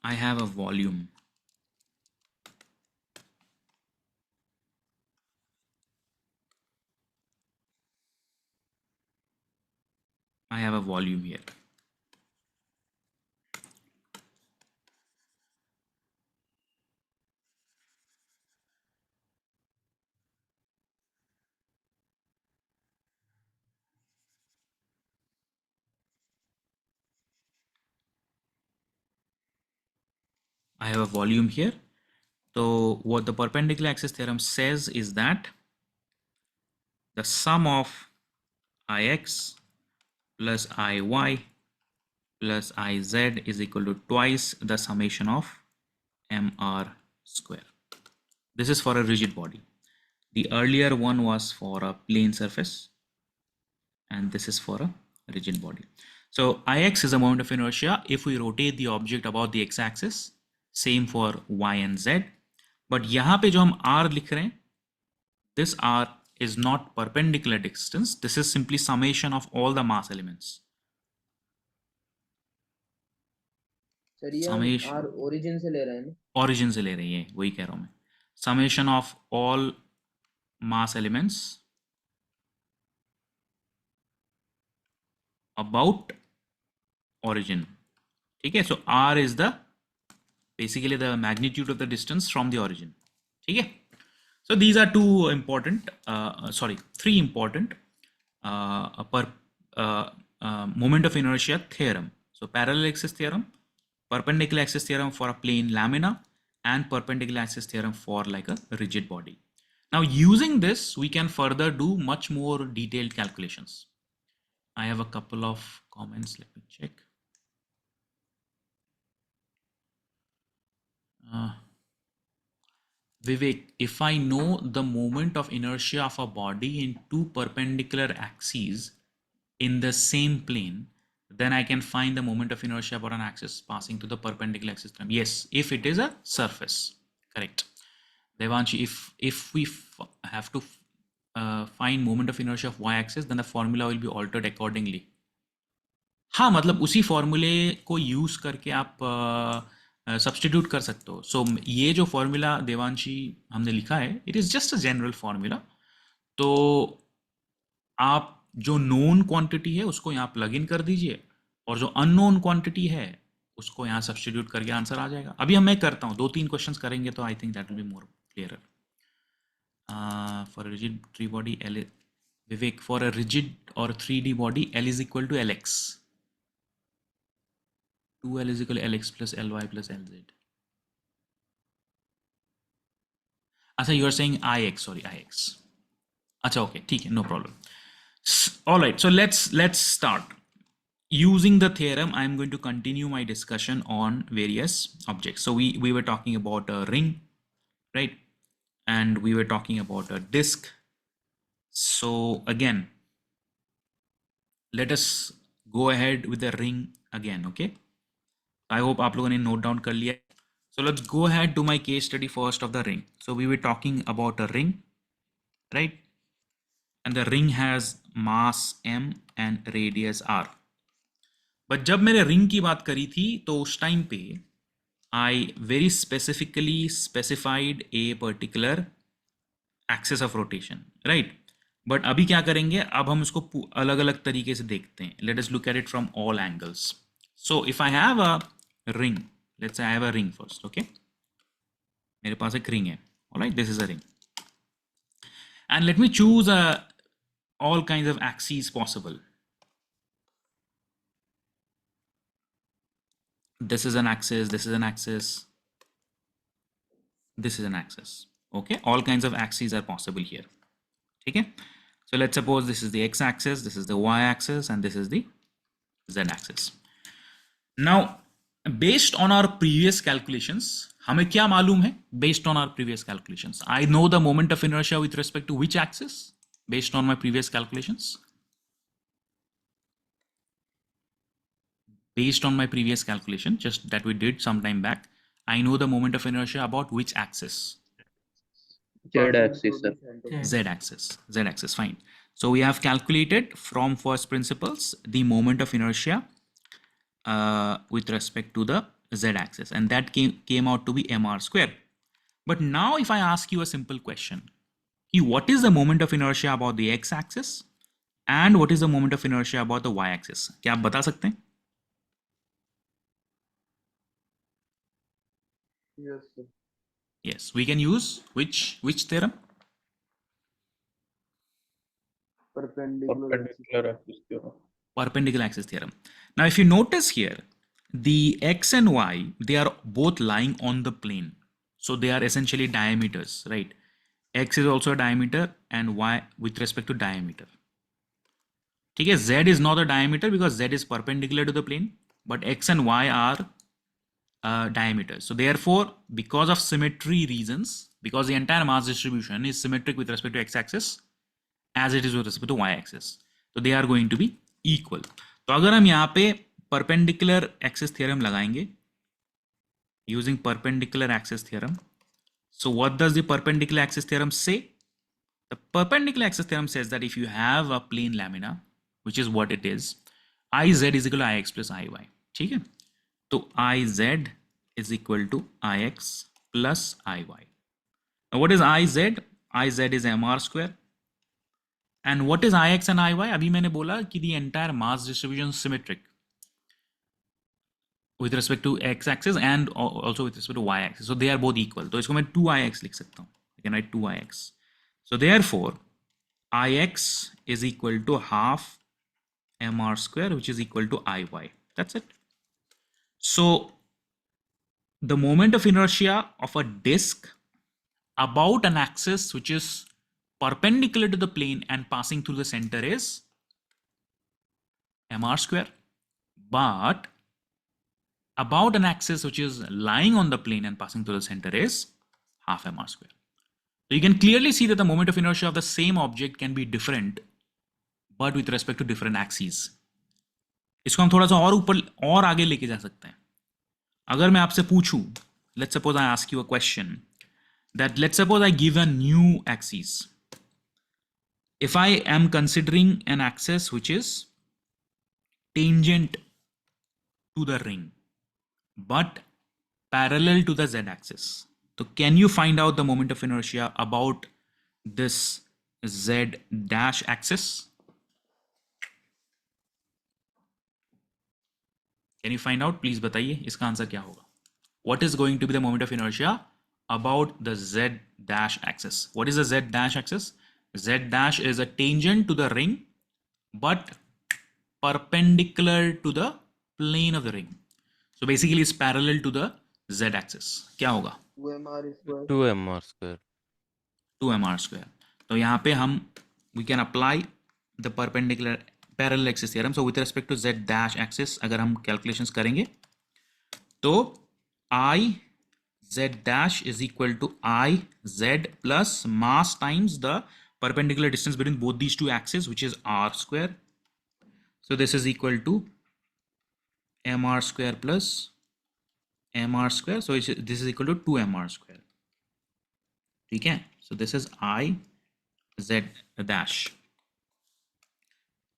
I have a volume. I have a volume here. I have a volume here. So what the perpendicular axis theorem says is that the sum of Ix plus Iy plus Iz is equal to twice the summation of mr square. This is for a rigid body. The earlier one was for a plane surface, and this is for a rigid body. So Ix is a moment of inertia if we rotate the object about the x-axis. Same for y and z. But यहाँ पे जो हम r लिख रहे हैं, this r is not perpendicular distance. This is simply summation of all the mass elements. Sir ये हम Summation are origin से ले रहे हैं ना? origin से ले रही है, वही कह रहा हूँ मैं. Summation of all mass elements about origin. Okay, so r is the basically the magnitude of the distance from the origin. Okay, so these are three important moment of inertia theorem. So parallel axis theorem, perpendicular axis theorem for a plane lamina, and perpendicular axis theorem for like a rigid body. Now using this, we can further do much more detailed calculations. I have a couple of comments. Let me check. Vivek, if I know the moment of inertia of a body in two perpendicular axes in the same plane, then I can find the moment of inertia about an axis passing to the perpendicular axis. Yes, if it is a surface. Correct. Devanshi, if we have to find moment of inertia of y-axis, then the formula will be altered accordingly. हाँ, मतलब उसी फॉर्मूले को use करके आप substitute कर सकते हो. सो ये जो फॉर्मूला देवांशी हमने लिखा है, it is just a general formula. तो आप जो नोन क्वांटिटी है उसको यहाँ प्लग इन कर दीजिए, और जो अननोन क्वांटिटी है उसको यहाँ सब्स्टिट्यूट करके आंसर आ जाएगा. अभी हम मैं करता हूँ, 2-3 क्वेश्चंस करेंगे तो I think that will be more clearer. For rigid 3 body L, Vivek, for a rigid or 3D body, L is equal to Lx. 2L is equal to Lx plus Ly plus Lz. अच्छा, you are saying Ix, sorry, Ix. अच्छा, okay, ठीक है, no problem. All right, so let's start. Using the theorem, I am going to continue my discussion on various objects. So we were talking about a ring, right? And we were talking about a disk. So again, let us go ahead with the ring again, okay? I hope आप लोगों ने note down कर लिया. So let's go ahead to my case study first of the ring. So we were talking about a ring, right? And the ring has mass m and radius r. But जब मैंने ring की बात करी थी तो उस time पे I very specifically specified a particular axis of rotation, right? But अभी क्या करेंगे, अब हम इसको अलग अलग तरीके से देखते हैं. Let us look at it from all angles. So if I have a ring, let's say I have a ring first, okay? मेरे पास एक ring है, all right? This is a ring. And let me choose all kinds of axes possible. This is an axis, this is an axis, this is an axis. Okay, all kinds of axes are possible here. Okay, so let's suppose this is the x-axis, this is the y-axis, and this is the z-axis. Now, based on our previous calculations, हमें क्या मालूम है? Based on our previous calculations, I know the moment of inertia with respect to which axis? Based on my previous calculations. Based on my previous calculation, just that we did some time back, I know the moment of inertia about which axis? Z Passing axis, through sir. the center. Z-axis. Z-axis, fine. So we have calculated from first principles the moment of inertia with respect to the Z-axis, and that came out to be mr square. But now if I ask you a simple question, what is the moment of inertia about the x-axis and what is the moment of inertia about the y-axis? क्या आप बता सकते हैं? Yes, sir. Yes, we can use which theorem? Perpendicular axis. Perpendicular axis theorem. Now, if you notice here, the x and y, they are both lying on the plane. So they are essentially diameters, right? X is also a diameter and y with respect to diameter. Okay, Z is not a diameter because Z is perpendicular to the plane, but X and Y are diameters. So therefore, because of symmetry reasons, because the entire mass distribution is symmetric with respect to x-axis as it is with respect to y-axis, so they are going to be equal. तो अगर हम यहाँ पे perpendicular axis theorem लगाएंगे using perpendicular axis theorem, so what does the perpendicular axis theorem say? The perpendicular axis theorem says that if you have a plane lamina, which is what it is, Iz is equal to Ix plus Iy. ठीक है? तो Iz is equal to Ix plus Iy. Now what is Iz? Iz is mr square. And what is Ix and Iy? अभी मैंने बोला कि the entire mass distribution is symmetric with respect to x-axis and also with respect to y-axis. So they are both equal. तो इसको मैं 2Ix लिख सकता हूँ. I can write 2Ix. So therefore, Ix is equal to half mr square, which is equal to Iy. That's it. So the moment of inertia of a disk about an axis which is perpendicular to the plane and passing through the center is mr square, but about an axis which is lying on the plane and passing through the center is half mr square. So you can clearly see that the moment of inertia of the same object can be different, but with respect to different axes. इसको हम थोड़ा सा और ऊपर और आगे लेके जा सकते हैं. अगर मैं आपसे पूछूं, let's suppose I ask you a question that let's suppose I give a new axis. If I am considering an axis which is tangent to the ring but parallel to the z-axis. So can you find out the moment of inertia about this z dash axis? Can you find out? Please बताइए इसका answer क्या होगा. What is going to be the moment of inertia about the z dash axis? What is the z dash axis? Z dash is a tangent to the ring but perpendicular to the plane of the ring. So basically it's parallel to the z axis. क्या होगा? 2mr²। 2mr². 2mr square. तो यहाँ पे हम we can apply the perpendicular parallel axis theorem. So with respect to z dash axis अगर हम calculations करेंगे तो I z dash is equal to I z plus mass times the perpendicular distance between both these two axes, which is r square. So this is equal to mr square plus mr square. So this is equal to 2mr square. ठीक है. So this is I z dash.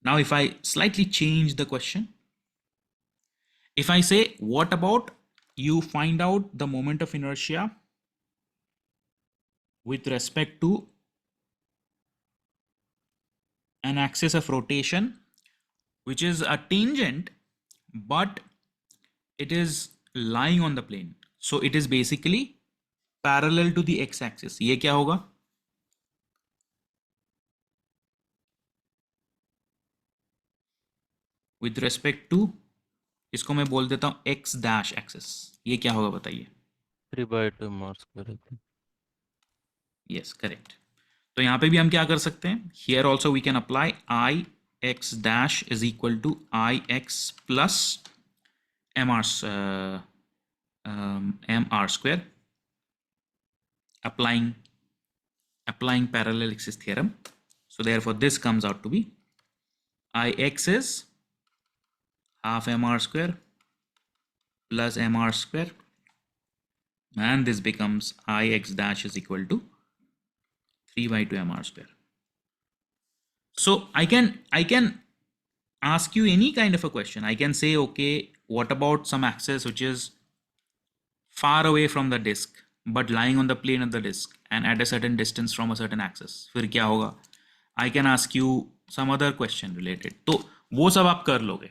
Now if I slightly change the question, if I say what about you find out the moment of inertia with respect to an axis of rotation which is a tangent but it is lying on the plane, so it is basically parallel to the x axis. ये क्या होगा? With respect to, इसको मैं बोल देता हूं x dash axis. ये क्या होगा बताइए? 3/2mr². Yes, correct. तो यहाँ पे भी हम क्या कर सकते हैं? Here also we can apply I x dash is equal to I x plus mr mr square, applying parallel axis theorem. So therefore this comes out to be I x is half mr square plus mr square, and this becomes I x dash is equal to 3/2 mr square. So I can ask you any kind of a question. I can say, okay, what about some axis which is far away from the disk but lying on the plane of the disk and at a certain distance from a certain axis? फिर क्या होगा? I can ask you some other question related. तो वो सब आप कर लोगे,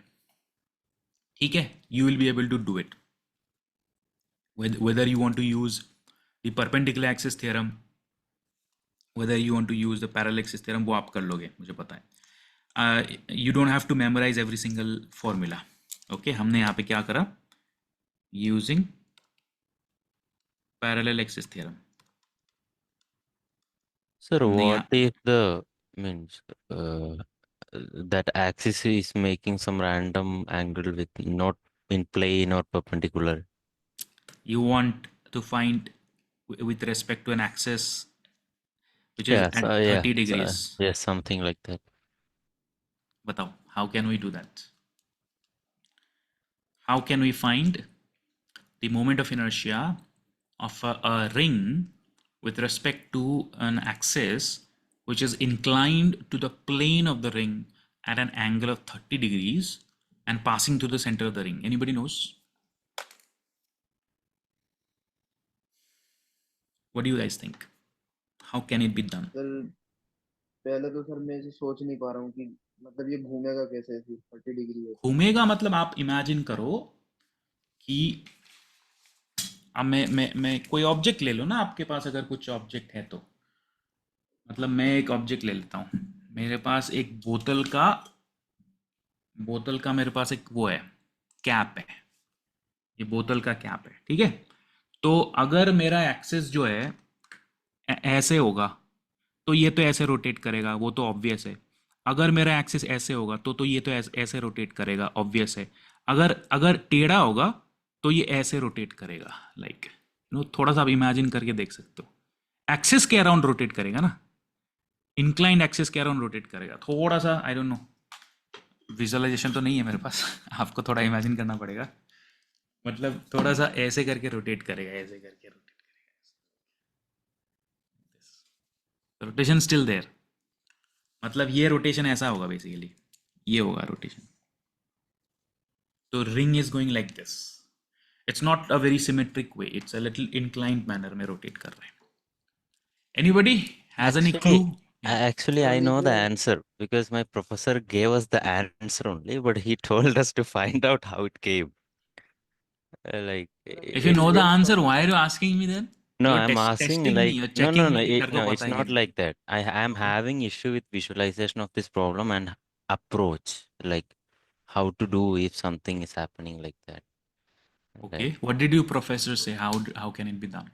ठीक है? You will be able to do it. Whether you want to use the perpendicular axis theorem, whether you want to use the parallel axis theorem, वो आप कर लोगे, मुझे पता है. You don't have to memorize every single formula. Okay, हमने यहाँ पे क्या करा? Using parallel axis theorem. Sir, हमने what यहाँ if the means that axis is making some random angle with not in plane or perpendicular? you want to find with respect to an axis which is Yes, at yeah, 30 degrees. yes, something like that. बताओ, how can we do that? How can we find the moment of inertia of a ring with respect to an axis which is inclined to the plane of the ring at an angle of 30 degrees and passing through the center of the ring? Anybody knows? What do you guys think? How can it be done? Sir पहले तो sir मैं इसे सोच नहीं पा रहा हूँ कि मतलब ये घूमेगा कैसे, 30 डिग्री है। घूमेगा मतलब आप इमेजिन करो कि अब मैं कोई ऑब्जेक्ट ले लो ना, आपके पास अगर कुछ ऑब्जेक्ट है तो, मतलब मैं एक ऑब्जेक्ट ले लेता हूँ. मेरे पास एक बोतल का मेरे पास एक वो है, कैप है. ये बोतल का कैप है, ठीक है. तो अगर मेरा एक्सिस जो है ऐसे होगा तो ये तो ऐसे रोटेट करेगा, वो तो ऑब्वियस है. अगर मेरा एक्सिस ऐसे होगा तो ये तो ऐसे रोटेट करेगा, ऑब्वियस है. अगर टेढ़ा होगा तो ये ऐसे रोटेट करेगा. लाइक थोड़ा सा आप इमेजिन करके देख सकते हो. एक्सिस के अराउंड रोटेट करेगा ना, इंक्लाइंड एक्सिस के अराउंड रोटेट करेगा. थोड़ा सा आई डोंट नो, विजुअलाइजेशन तो नहीं है मेरे पास आपको थोड़ा इमेजिन करना पड़ेगा. मतलब थोड़ा सा ऐसे करके रोटेट करेगा, ऐसे करके रोटेट करेगा. Rotation still there. मतलब ये रोटेशन ऐसा होगा बेसिकली, ये होगा rotation. So ring is going like this. It's not a very symmetric way. It's a little inclined manner में rotate कर रहे हैं. Anybody has any Actually, clue? Yeah. I know the मुझे answer because my professor gave us the answer only, but he told us to find out how it came. Like If you it's know the it. answer, why are you asking me then? No, You're I'm asking testing me. like You're no, no, checking no, me. कि sir को no. It's पता है कि not नहीं. like that. I am Okay. having issue with visualization of this problem and approach, like how to do if something is happening like that. Like Okay. What did your professor say? How can it be done?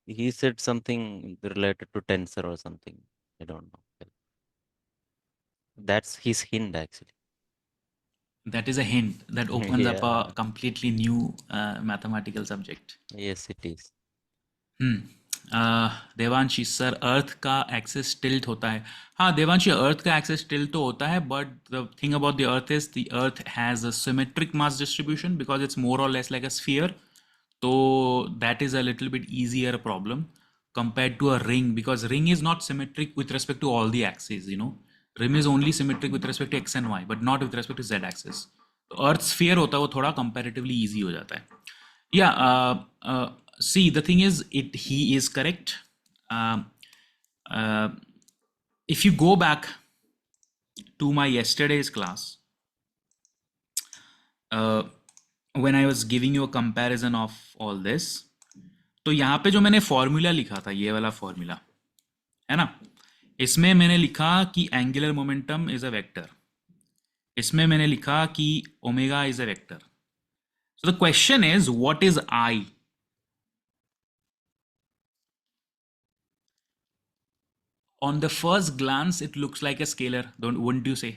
he said something related to tensor or something. I don't know. That's his hint actually. That is a hint that opens up Yeah. a completely new mathematical subject. Yes, it is. Devanshi sir earth का axis tilt होता है. हाँ देवांशी, अर्थ का axis tilt तो होता है, but the thing about the earth has a symmetric mass distribution because it's more और less like a sphere. तो that is a little bit easier problem compared to a ring, because ring is not symmetric with respect to all the axes, you know. Ring is only symmetric with respect to x and y, but not with respect to z axis. तो अर्थ sphere होता है वो थोड़ा comparatively easy हो जाता है. Yeah, see, the thing is, he is correct. Uh, if you go back to my yesterday's class, uh, when I was giving you a comparison of all this, तो यहाँ पे जो मैंने फॉर्मूला लिखा था, ये वाला फॉर्मूला है ना, इसमें मैंने लिखा कि angular momentum is a vector. इसमें मैंने लिखा कि omega is a vector. So the question is what is I. On the first glance it looks like a scalar, don't wouldn't you say?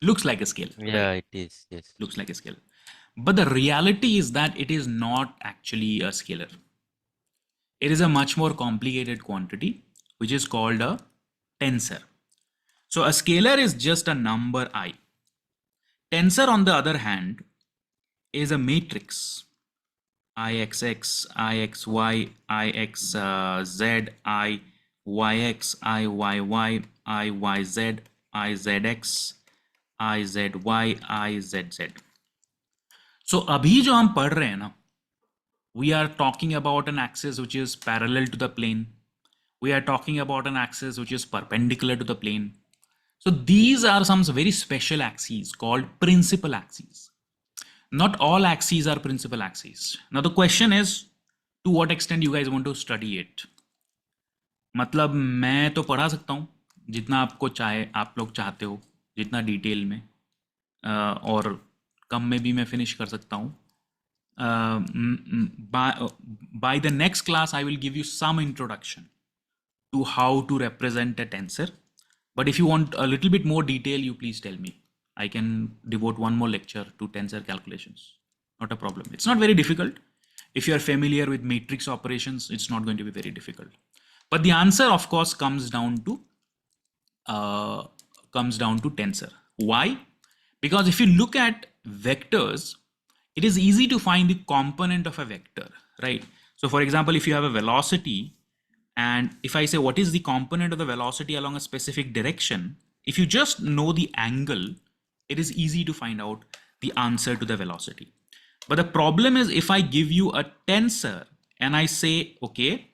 Looks like a scalar, right? Yeah, it is. Yes. Looks like a scalar, but the reality is that it is not actually a scalar. It is a much more complicated quantity which is called a tensor. So a scalar is just a number I. Tensor, on the other hand, is a matrix: ixx, ixy, ixz, iyx, iyy, iyz, izx, izy, izz. So अभी जो हम पढ़ रहे हैं ना, we are talking about an axis which is parallel to the plane. We are talking about an axis which is perpendicular to the plane. So these are some very special axes called principal axes. Not all axes are principal axes. Now the question is, to what extent you guys want to study it. मतलब मैं तो पढ़ा सकता हूँ जितना आपको चाहे, आप लोग चाहते हो, जितना डिटेल में, और कम में भी मैं फिनिश कर सकता हूँ. By the next class I will give you some introduction to how to represent a tensor. But if you want a little bit more detail, you please tell me. I can devote one more lecture to tensor calculations. Not a problem. It's not very difficult. If you are familiar with matrix operations, it's not going to be very difficult. But the answer, of course, comes down to tensor. Why? Because if you look at vectors, it is easy to find the component of a vector, right? So for example, if you have a velocity, and if I say what is the component of the velocity along a specific direction, if you just know the angle, it is easy to find out the answer to the velocity. But the problem is, if I give you a tensor and I say, okay,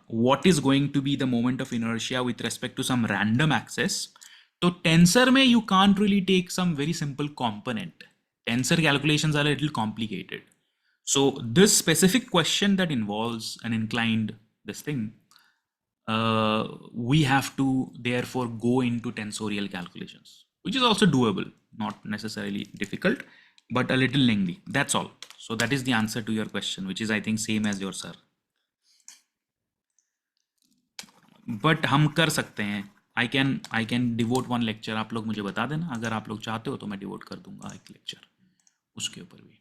what is going to be the moment of inertia with respect to some random axis, so tensor mein you can't really take some very simple component. Tensor calculations are a little complicated. So this specific question that involves an inclined this thing, we have to therefore go into tensorial calculations, which is also doable, not necessarily difficult, but a little lengthy. That's all. So that is the answer to your question, which is I think same as your sir. But हम कर सकते हैं. I can devote one lecture. आप लोग मुझे बता देना, अगर आप लोग चाहते हो तो मैं devote कर दूंगा एक lecture उसके ऊपर भी.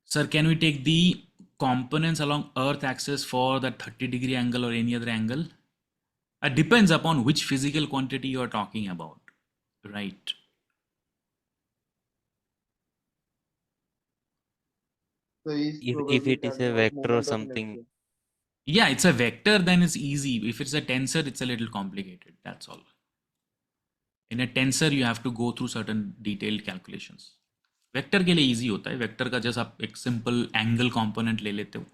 Sir, can we take the components along Earth axis for the 30-degree angle or any other angle? It depends upon which physical quantity you are talking about, right? So he's If probably it is talking a about vector or moment of something, inertia. Yeah, it's a vector, then it's easy. If it's a tensor, it's a little complicated. That's all. In a tensor you have to go through certain detailed calculations. Vector के लिए easy होता है, vector का जैसे आप एक simple angle component ले लेते हो,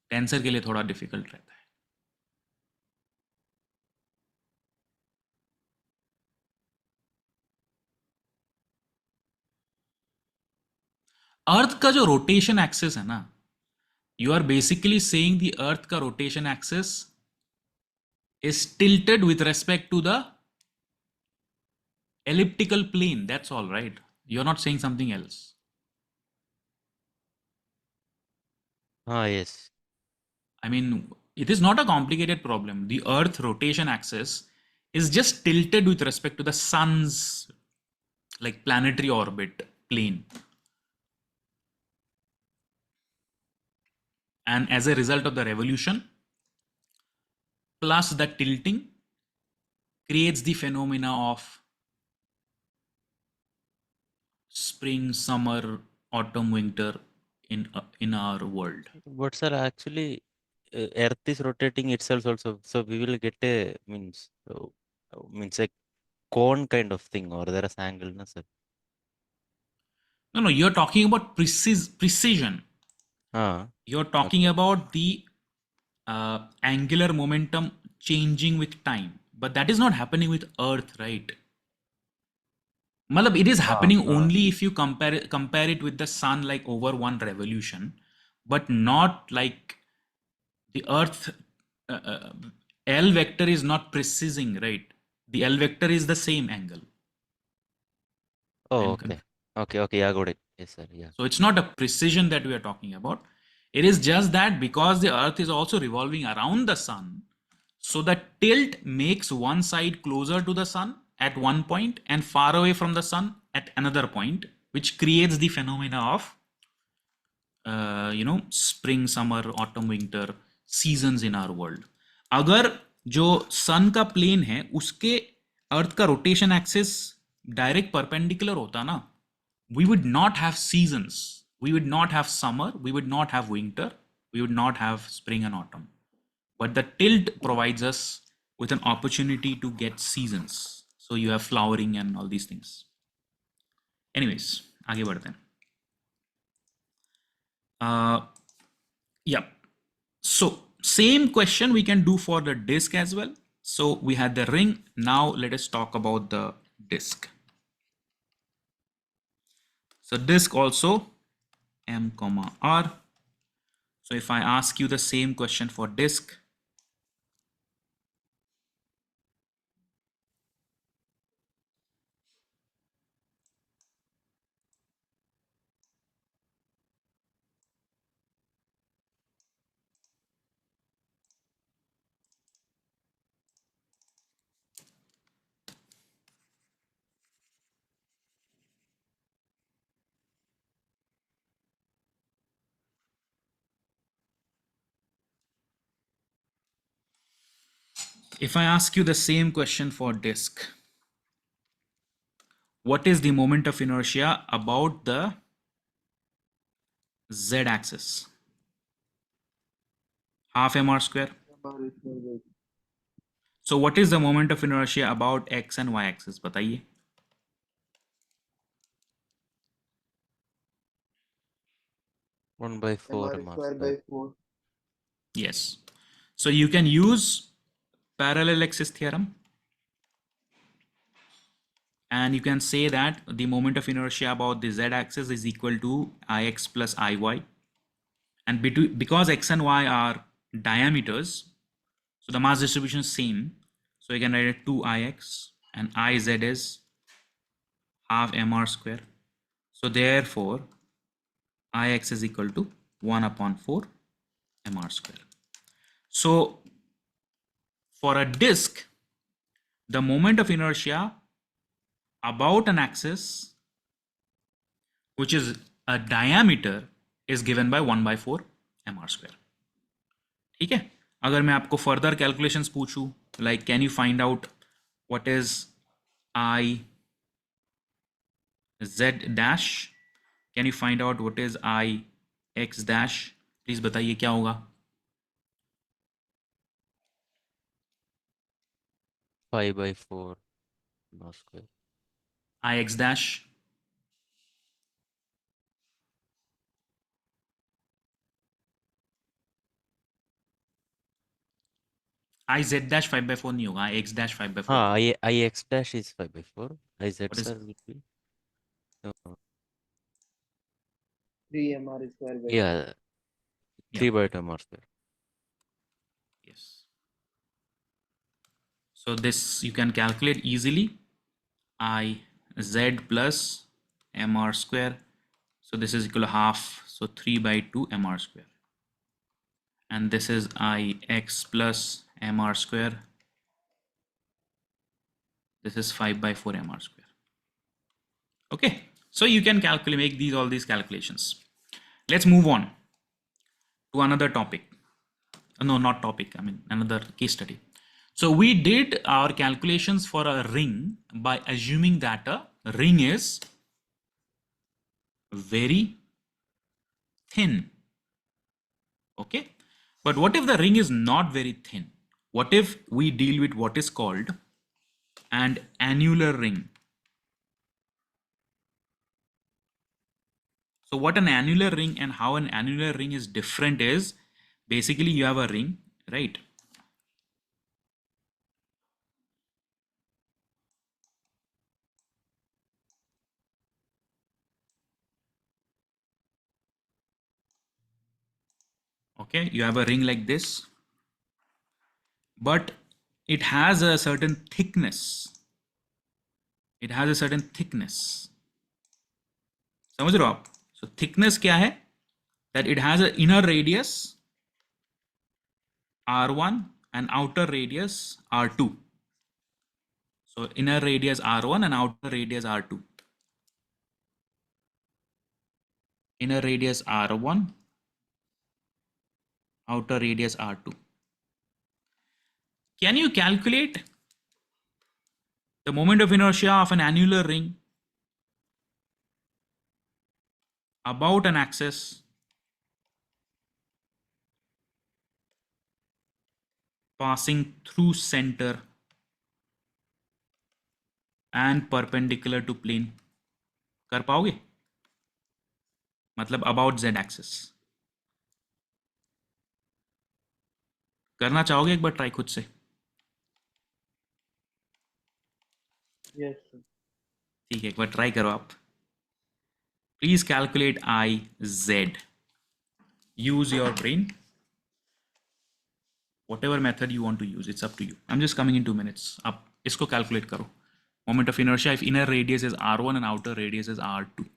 टेंसर के लिए थोड़ा डिफिकल्ट रहता है. अर्थ का जो रोटेशन एक्सिस है ना, you are basically saying the earth का rotation axis is tilted with respect to the elliptical plane. That's all, right? You're not saying something else. Yes. I mean, it is not a complicated problem. The earth rotation axis is just tilted with respect to the sun's like planetary orbit plane, and as a result of the revolution plus the tilting creates the phenomena of spring, summer, autumn, winter in our world. But sir, actually, Earth is rotating itself also, so we will get a means a cone kind of thing, or there is angle, no, sir? No, you're talking about precision. Ah, You're talking okay. about the angular momentum changing with time, but that is not happening with Earth, right? Malab, it is happening only if you compare it with the sun, like over one revolution, but not like the Earth. L vector is not precising, right? The L vector is the same angle. Oh, I'm okay. conf- Okay, I got it. Yes, sir. Yeah. So it's not a precision that we are talking about. It is just that because the Earth is also revolving around the sun, so the tilt makes one side closer to the sun at one point and far away from the sun at another point, which creates the phenomena of spring, summer, autumn, winter seasons in our world. अगर जो सन का plane है उसके अर्थ का rotation axis direct perpendicular होता ना, we would not have seasons, we would not have summer, we would not have winter, we would not have spring and autumn. But the tilt provides us with an opportunity to get seasons. So you have flowering and all these things. Anyways, आगे बढ़ते हैं. Yep. So same question we can do for the disk as well. So we had the ring. Now let us talk about the disk. So disk also m comma r. So if I ask you the same question for disk, if I ask you the same question for disk, what is the moment of inertia about the z axis? Half mr square. So what is the moment of inertia about x and y axis? बताइए. 1/4 mr m square by square. 4. Yes. So you can use parallel axis theorem, and you can say that the moment of inertia about the z axis is equal to ix plus iy, and because x and y are diameters, so the mass distribution is same, so you can write it 2ix and iz is half mr square. So therefore ix is equal to 1 upon 4 mr square. So for a disk, the moment of inertia about an axis which is a diameter is given by 1/4 mr square. ठीक है. अगर मैं आपको further calculations पूछूं, like can you find out what is I Z dash, can you find out what is I x dash, please बताइए क्या होगा. 5/4 mr square. I x dash. I z dash 5/4 नहीं होगा, I x dash 5/4 हाँ, होगा. I x dash is 5/4. I z What is sir will be uh, 3 mr square by 2. yeah, yeah, 3/2 mr square. yes. So this you can calculate easily. I z plus mr square. So this is equal to half. So 3/2 mr square. And this is I x plus mr square. This is 5/4 mr square. Okay. So you can calculate, make all these calculations. Let's move on to another topic. No, not topic. I mean, another case study. So we did our calculations for a ring by assuming that a ring is very thin. Okay. But what if the ring is not very thin? What if we deal with what is called an annular ring? So what an annular ring and how an annular ring is different is basically you have a ring, right? Okay, you have a ring like this, but it has a certain thickness. It has a certain thickness. समझ रहे हो आप? So thickness क्या है? That it has an inner radius R1 and outer radius R2. So inner radius R1 and outer radius R2. Inner radius R1, outer radius R2. Can you calculate the moment of inertia of an annular ring about an axis passing through center and perpendicular to plane? कर पाओगे? मतलब about z axis. करना चाहोगे एक बार try खुद से? Yes, sir. ठीक है, एक बार ट्राई करो आप. Please calculate I z. Use your brain. Whatever method you want to use, it's up to you. I'm just coming in 2 minutes. आप इसको calculate करो. Moment of inertia if inner radius is R1 and outer radius is R2.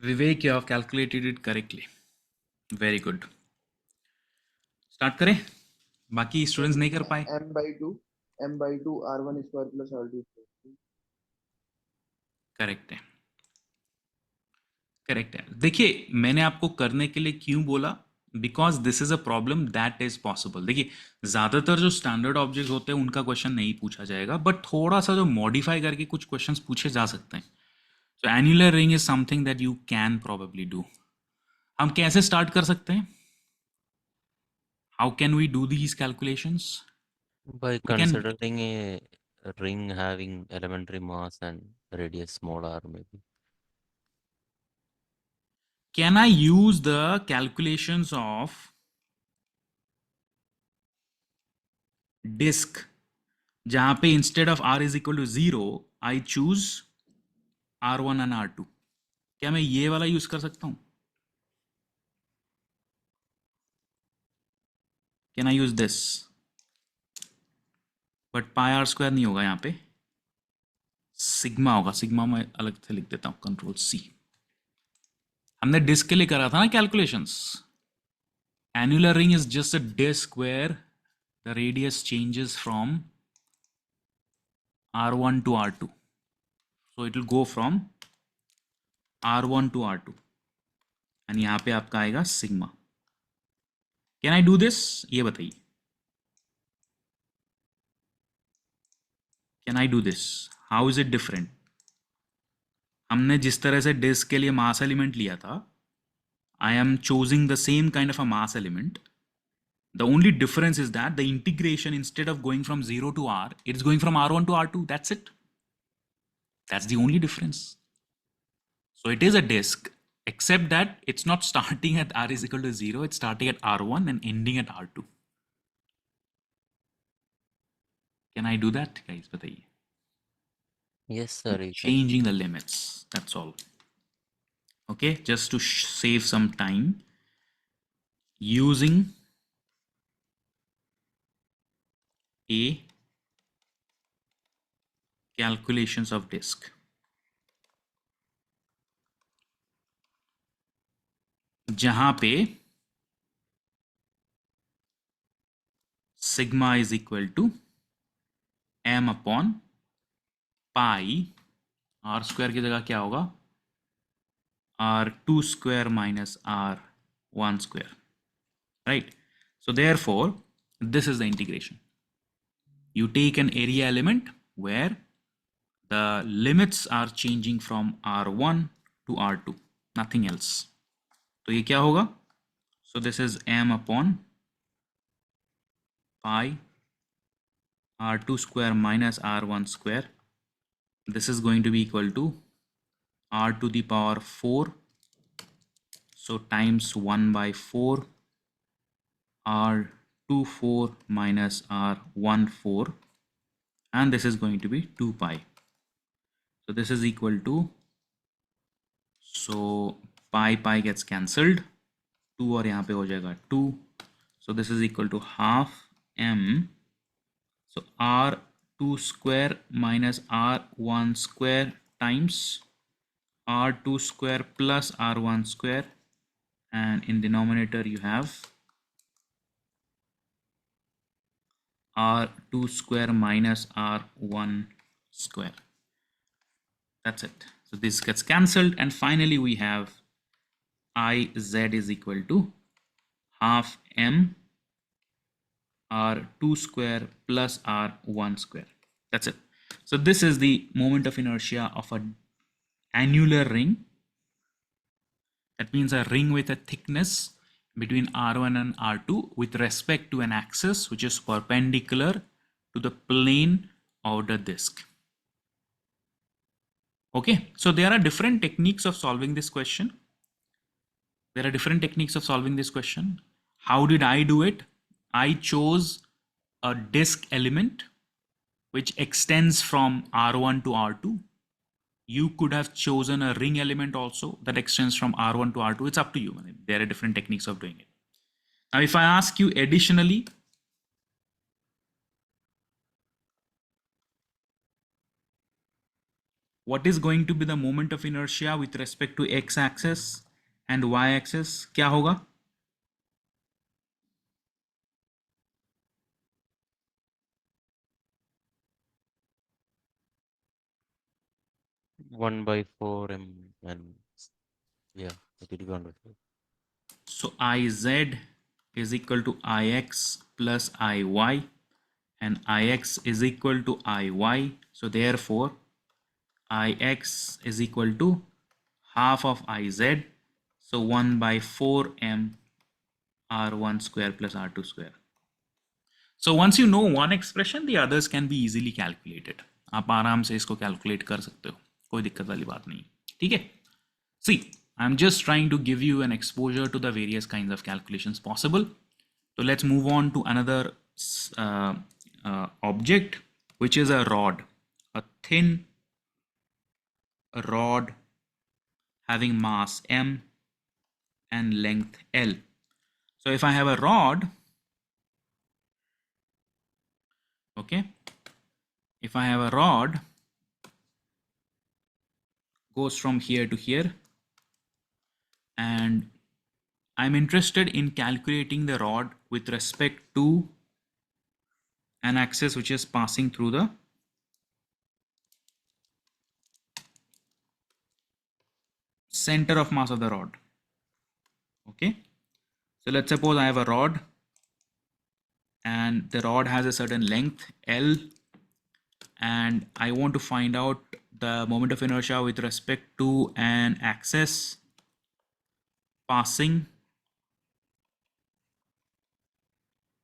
Vivek, you have calculated it correctly. Very good. Start करें? बाकी sir students नहीं कर पाए? m/2 r1 square plus r2 square. Correct है, correct है. देखिए, मैंने आपको करने के लिए क्यों बोला? Because this is a problem that is possible. देखिए, ज्यादातर जो स्टैंडर्ड ऑब्जेक्ट होते हैं उनका क्वेश्चन नहीं पूछा जाएगा, बट थोड़ा सा जो मॉडिफाई करके कुछ क्वेश्चंस पूछे जा सकते हैं. So annular ring is something that you can probably do. हम कैसे स्टार्ट कर सकते हैं? How can we do these calculations? By we can. considering a ring having elementary mass and radius small r maybe. Can I use the calculations of disk जहां पे instead of r is equal to 0 I choose r1 and r2? क्या मैं ये वाला use कर सकता हूं? Can I use this? But pi r square नहीं होगा, यहाँ पे सिग्मा होगा. सिग्मा मैं अलग से लिख देता हूं, कंट्रोल सी. हमने डिस्क के लिए करा था ना calculations. Annular ring is just a disc where the radius changes from r1 to r2. So it will go from r1 to r2 and यहाँ पे आपका आएगा sigma. Can I do this? ये बताइए. Can I do this? How is it different? हमने जिस तरह से डिस्क के लिए मास एलिमेंट लिया था, I am choosing the same kind of a mass element. The only difference is that the integration, instead of going from 0 to r, it is going from r1 to r2. That's it. That's the only difference. So it is a disk, except that it's not starting at r is equal to 0. It's starting at r1 and ending at r2. Can I do that, guys? बताइए. Yes, sir, you can. Changing the limits. That's all. Okay, just to save some time, using a calculations of disk. जहां पे sigma is equal to m upon pi. r square की जगह क्या होगा? r2 square minus r1 square, right? So therefore this is the integration. You take an area element where the limits are changing from r1 to r2, nothing else. तो ये क्या होगा? So this is m upon pi r2 square minus r1 square. This is going to be equal to r to the power 4, so times 1 by 4 r2 4 minus r1 4, and this is going to be 2 pi. So this is equal to, so pi gets cancelled, 2 और यहाँ पे हो जाएगा 2. So this is equal to half m, so r2 square minus r1 square times r2 square plus r1 square, and in denominator you have r2 square minus r1 square. That's it. So this gets cancelled, and finally we have iz is equal to half m r2 square plus r1 square. That's it. So this is the moment of inertia of an annular ring. That means a ring with a thickness between r1 and r2 with respect to an axis which is perpendicular to the plane of the disk. Okay, so there are different techniques of solving this question. How did I do it? I chose a disk element which extends from r1 to r2. You could have chosen a ring element also that extends from r1 to r2. It's up to you. There are different techniques of doing it. Now, if I ask you additionally, what is going to be the moment of inertia with respect to x axis and y axis? क्या होगा? One by 4m and yeah, it will be 1 by 4. So Iz is equal to Ix plus Iy, and Ix is equal to Iy. So therefore Ix is equal to half of Iz. So 1 by 4m r1 square plus r2 square. So once you know one expression, the others can be easily calculated. आप आराम से इसको calculate कर सकते हो, कोई दिक्कत वाली बात नहीं, ठीक है? See, I'm just trying to give you an exposure to the various kinds of calculations possible. So let's move on to another object, which is a rod, a thin rod having mass m and length L. So if I have a rod, okay, if I have a rod goes from here to here, and I'm interested in calculating the rod with respect to an axis which is passing through the center of mass of the rod. Okay, so let's suppose I have a rod and the rod has a certain length L, and I want to find out the moment of inertia with respect to an axis passing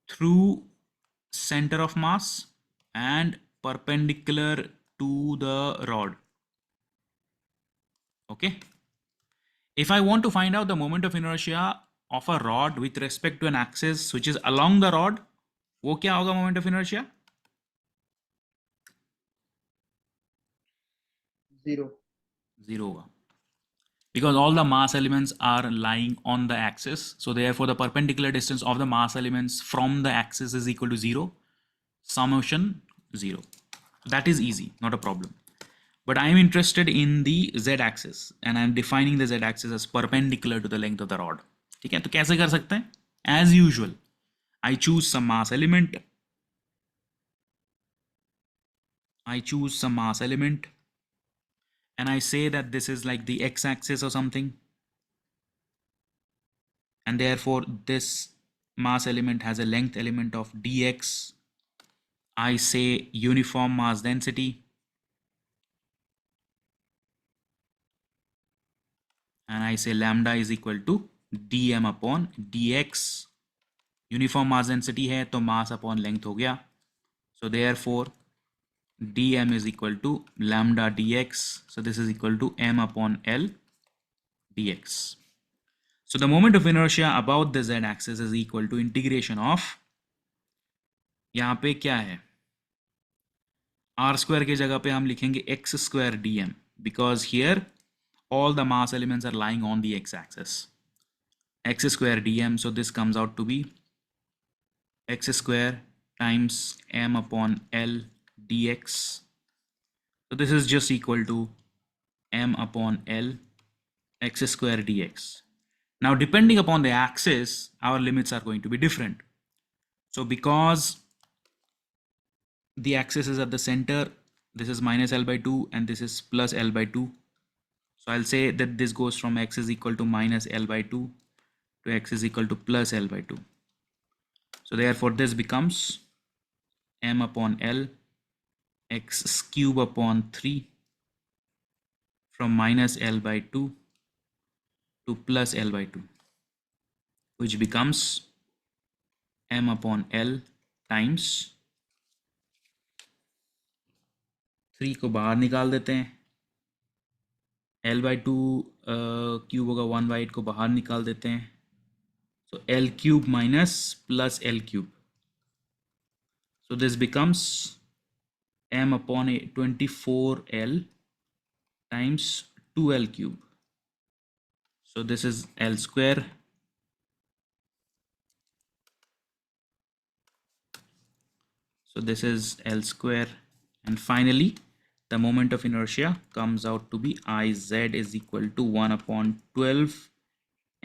through center of mass and perpendicular to the rod. Okay, if I want to find out the moment of inertia of a rod with respect to an axis which is along the rod, वो क्या होगा moment of inertia? 0. 0 होगा, because all the mass elements are lying on the axis. So therefore the perpendicular distance of the mass elements from the axis is equal to 0, summation 0. That is easy, not a problem. But I am interested in the z axis and I am defining the z axis as perpendicular to the length of the rod. ठीक है, तो कैसे कर सकते हैं? As usual, I choose some mass element. And I say that this is like the x axis or something, and therefore this mass element has a length element of dx. I say uniform mass density, and I say lambda is equal to dm upon dx. Uniform mass density है तो mass upon length हो गया. So therefore dm is equal to lambda dx. So this is equal to m upon L dx. So the moment of inertia about the z axis is equal to integration of, यहाँ पे क्या है, r square की जगह पे हम लिखेंगे x square dm, because here all the mass elements are lying on the x axis. X square dm, so this comes out to be x square times m upon L dx. So this is just equal to m upon L x square dx. Now depending upon the axis, our limits are going to be different. So because the axis is at the center, this is minus L by 2 and this is plus L by 2. So I'll say that this goes from x is equal to minus L by 2 to x is equal to plus L by 2. So therefore this becomes m upon L x cube upon 3 from minus L by 2 to plus L by 2, which becomes m upon L times 3 को बाहर निकाल देते हैं, L by 2 cube होगा 1 by 8 को बाहर निकाल देते हैं. So L cube minus plus L cube. So this becomes m upon 24L times 2L cube. So this is L square. So this is L square. And finally, the moment of inertia comes out to be Iz is equal to 1 upon 12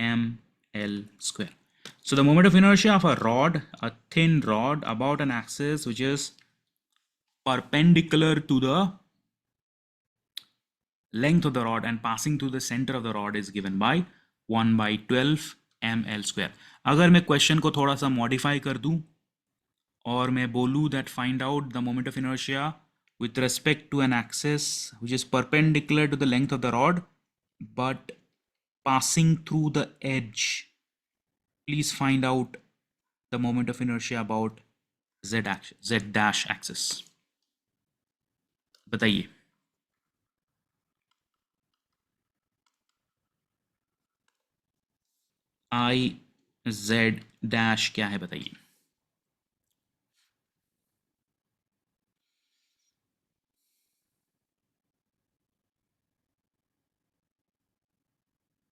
ml square. So the moment of inertia of a rod, a thin rod about an axis which is perpendicular to the length of the rod and passing through the center of the rod is given by 1 by 12 ml square. अगर मैं question को थोड़ा सा modify कर दूं और मैं बोलूं that find out the moment of inertia with respect to an axis which is perpendicular to the length of the rod but passing through the edge, please find out the moment of inertia about z dash axis. बताइए. I z dash क्या है बताइए.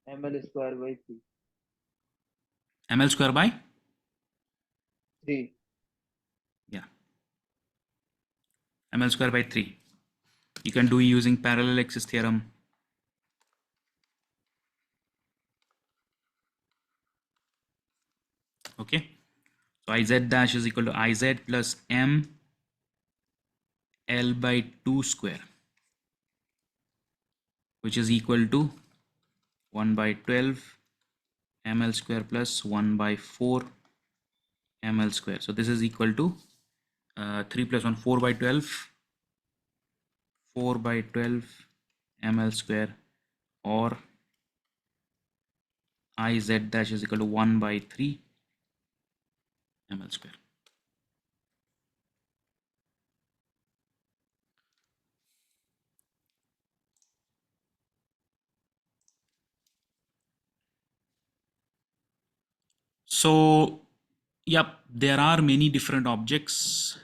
ml square by 3. ml square by 3. yeah, ml square by 3. You can do using parallel axis theorem. Okay, so Iz dash is equal to Iz plus m L by 2 square, which is equal to 1 by 12 ml square plus 1 by 4 ml square. So this is equal to 3 plus 1, 4 by 12, 4 by 12 ml square, or Iz dash is equal to 1 by 3 ml square. So, yep, there are many different objects.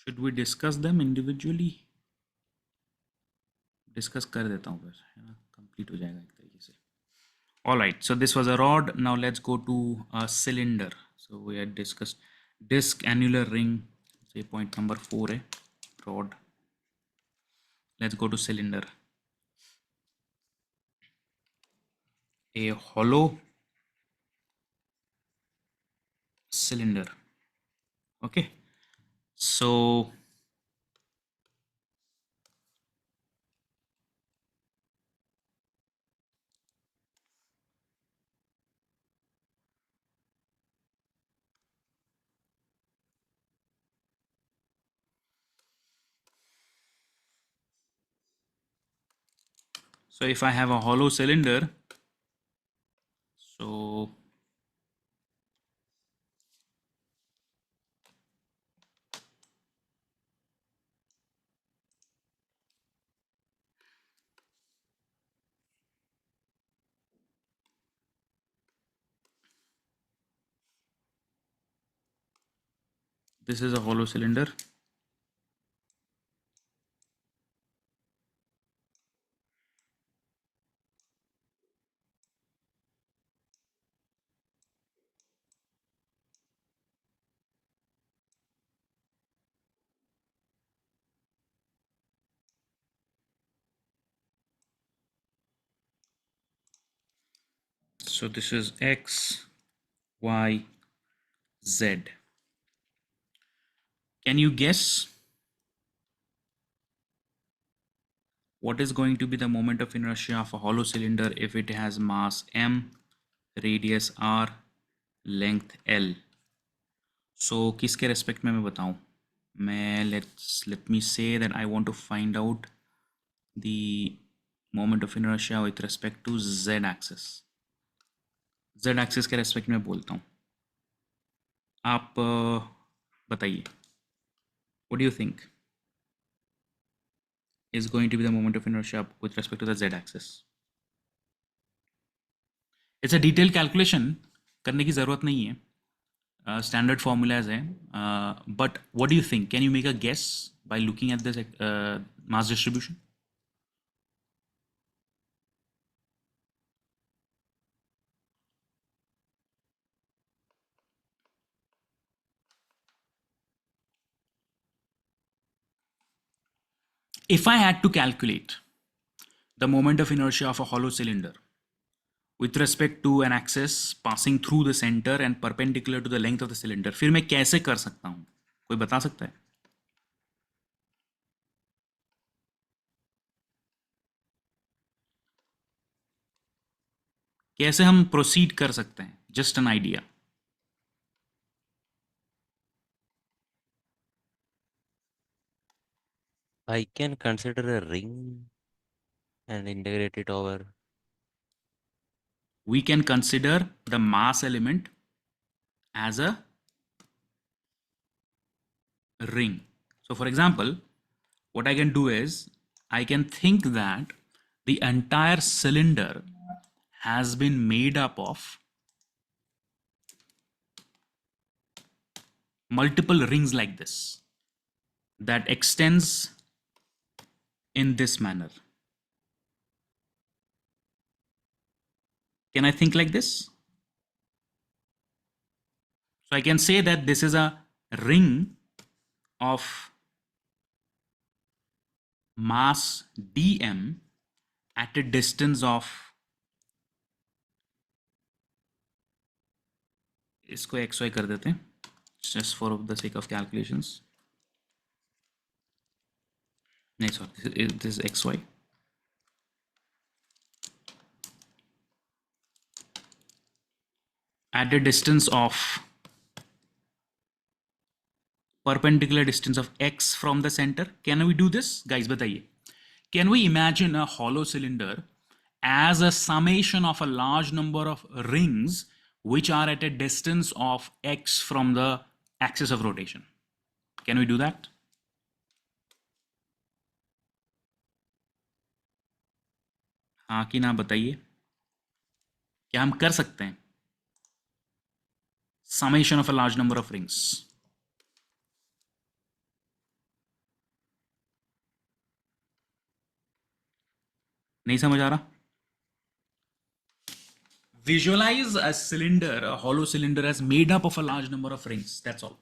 Should we discuss them individually? Discuss कर देता हूँ फिर, है ना, complete हो जाएगा एक तरीके से. All right, so this was a rod. Now let's go to a cylinder. So we had discussed disc, annular ring. Say point number 4 है rod. Let's go to cylinder. A hollow cylinder. Okay, so if I have a hollow cylinder, so this is a hollow cylinder. So this is X, Y, Z. Can you guess what is going to be the moment of inertia of a hollow cylinder if it has mass m, radius r, length l? So किसके respect में मैं बताऊं? मैं let me say that I want to find out the moment of inertia with respect to z axis. Z axis के respect में बोलता हूं. आप बताइए. What do you think? is going to be the moment of inertia with respect to the z axis. It's a detailed calculation, करने की ज़रूरत नहीं है. Standard formulas हैं. But what do you think? Can you make a guess by looking at this mass distribution? If I had to calculate the moment of inertia of a hollow cylinder with respect to an axis passing through the center and perpendicular to the length of the cylinder, फिर मैं कैसे कर सकता हूँ? कोई बता सकता है? कैसे हम प्रोसीड कर सकते हैं? Just an idea. I can consider a ring and integrate it over. We can consider the mass element as a ring. So for example, what I can do is I can think that the entire cylinder has been made up of multiple rings like this that extends in this manner. Can I think like this? So I can say that this is a ring of mass dm at a distance of, इसको xy कर देते हैं just for the sake of calculations. नहीं, sorry, this is xy. At a distance of perpendicular distance of x from the center. Can we do this, guys? बताइए. Can we imagine a hollow cylinder as a summation of a large number of rings which are at a distance of x from the axis of rotation? Can we do that? हाँ कि ना बताइए. क्या हम कर सकते हैं? Summation of a large number of rings. नहीं समझ आ रहा? Visualize a cylinder, a hollow cylinder, as made up of a large number of rings. That's all.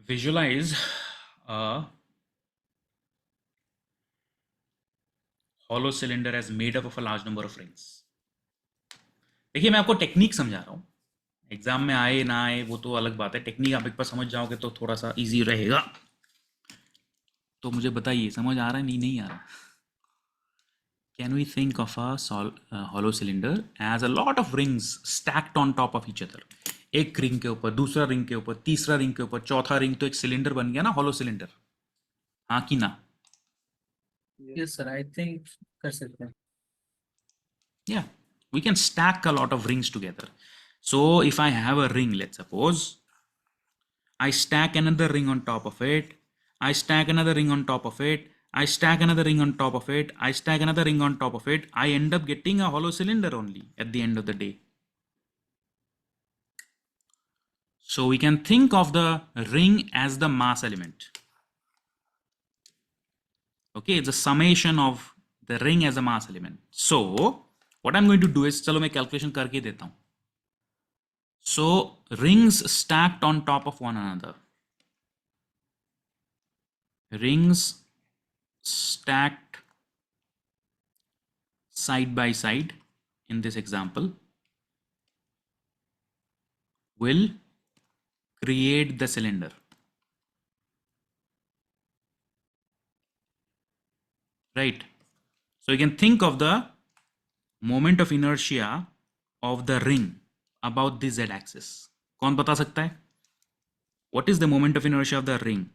Visualize a hollow cylinder as made up of a large number of rings. देखिए मैं आपको technique समझा रहा हूँ. Exam में आए ना आए वो तो अलग बात है. टेक्निक आप एक बार समझ जाओगे तो थोड़ा सा इजी रहेगा. तो मुझे बताइए समझ आ रहा है? नहीं आ रहा. Can we think of a hollow cylinder as a lot of rings stacked on top of each other? एक रिंग के ऊपर, दूसरा रिंग के ऊपर, तीसरा रिंग के ऊपर, चौथा रिंग, तो एक सिलेंडर बन गया ना, हॉलो सिलेंडर. हाँ कि ना? Yes, sir. I think कर सकते हैं. Yeah, we can stack a lot of rings together. So if I have a ring, let's suppose I stack another ring on top of it, I stack another ring on top of it, I stack another ring on top of it, I stack another ring on top of it, I end up getting a hollow cylinder only at the end of the day. So we can think of the ring as the mass element. Okay, it's a summation of the ring as a mass element. So what I'm going to do is, चलो मैं calculation करके देता हूँ. So rings stacked on top of one another. Rings stacked side by side in this example will create the cylinder. Right? So you can think of the moment of inertia of the ring about the z axis. कौन बता सकता है? What is the moment of inertia of the ring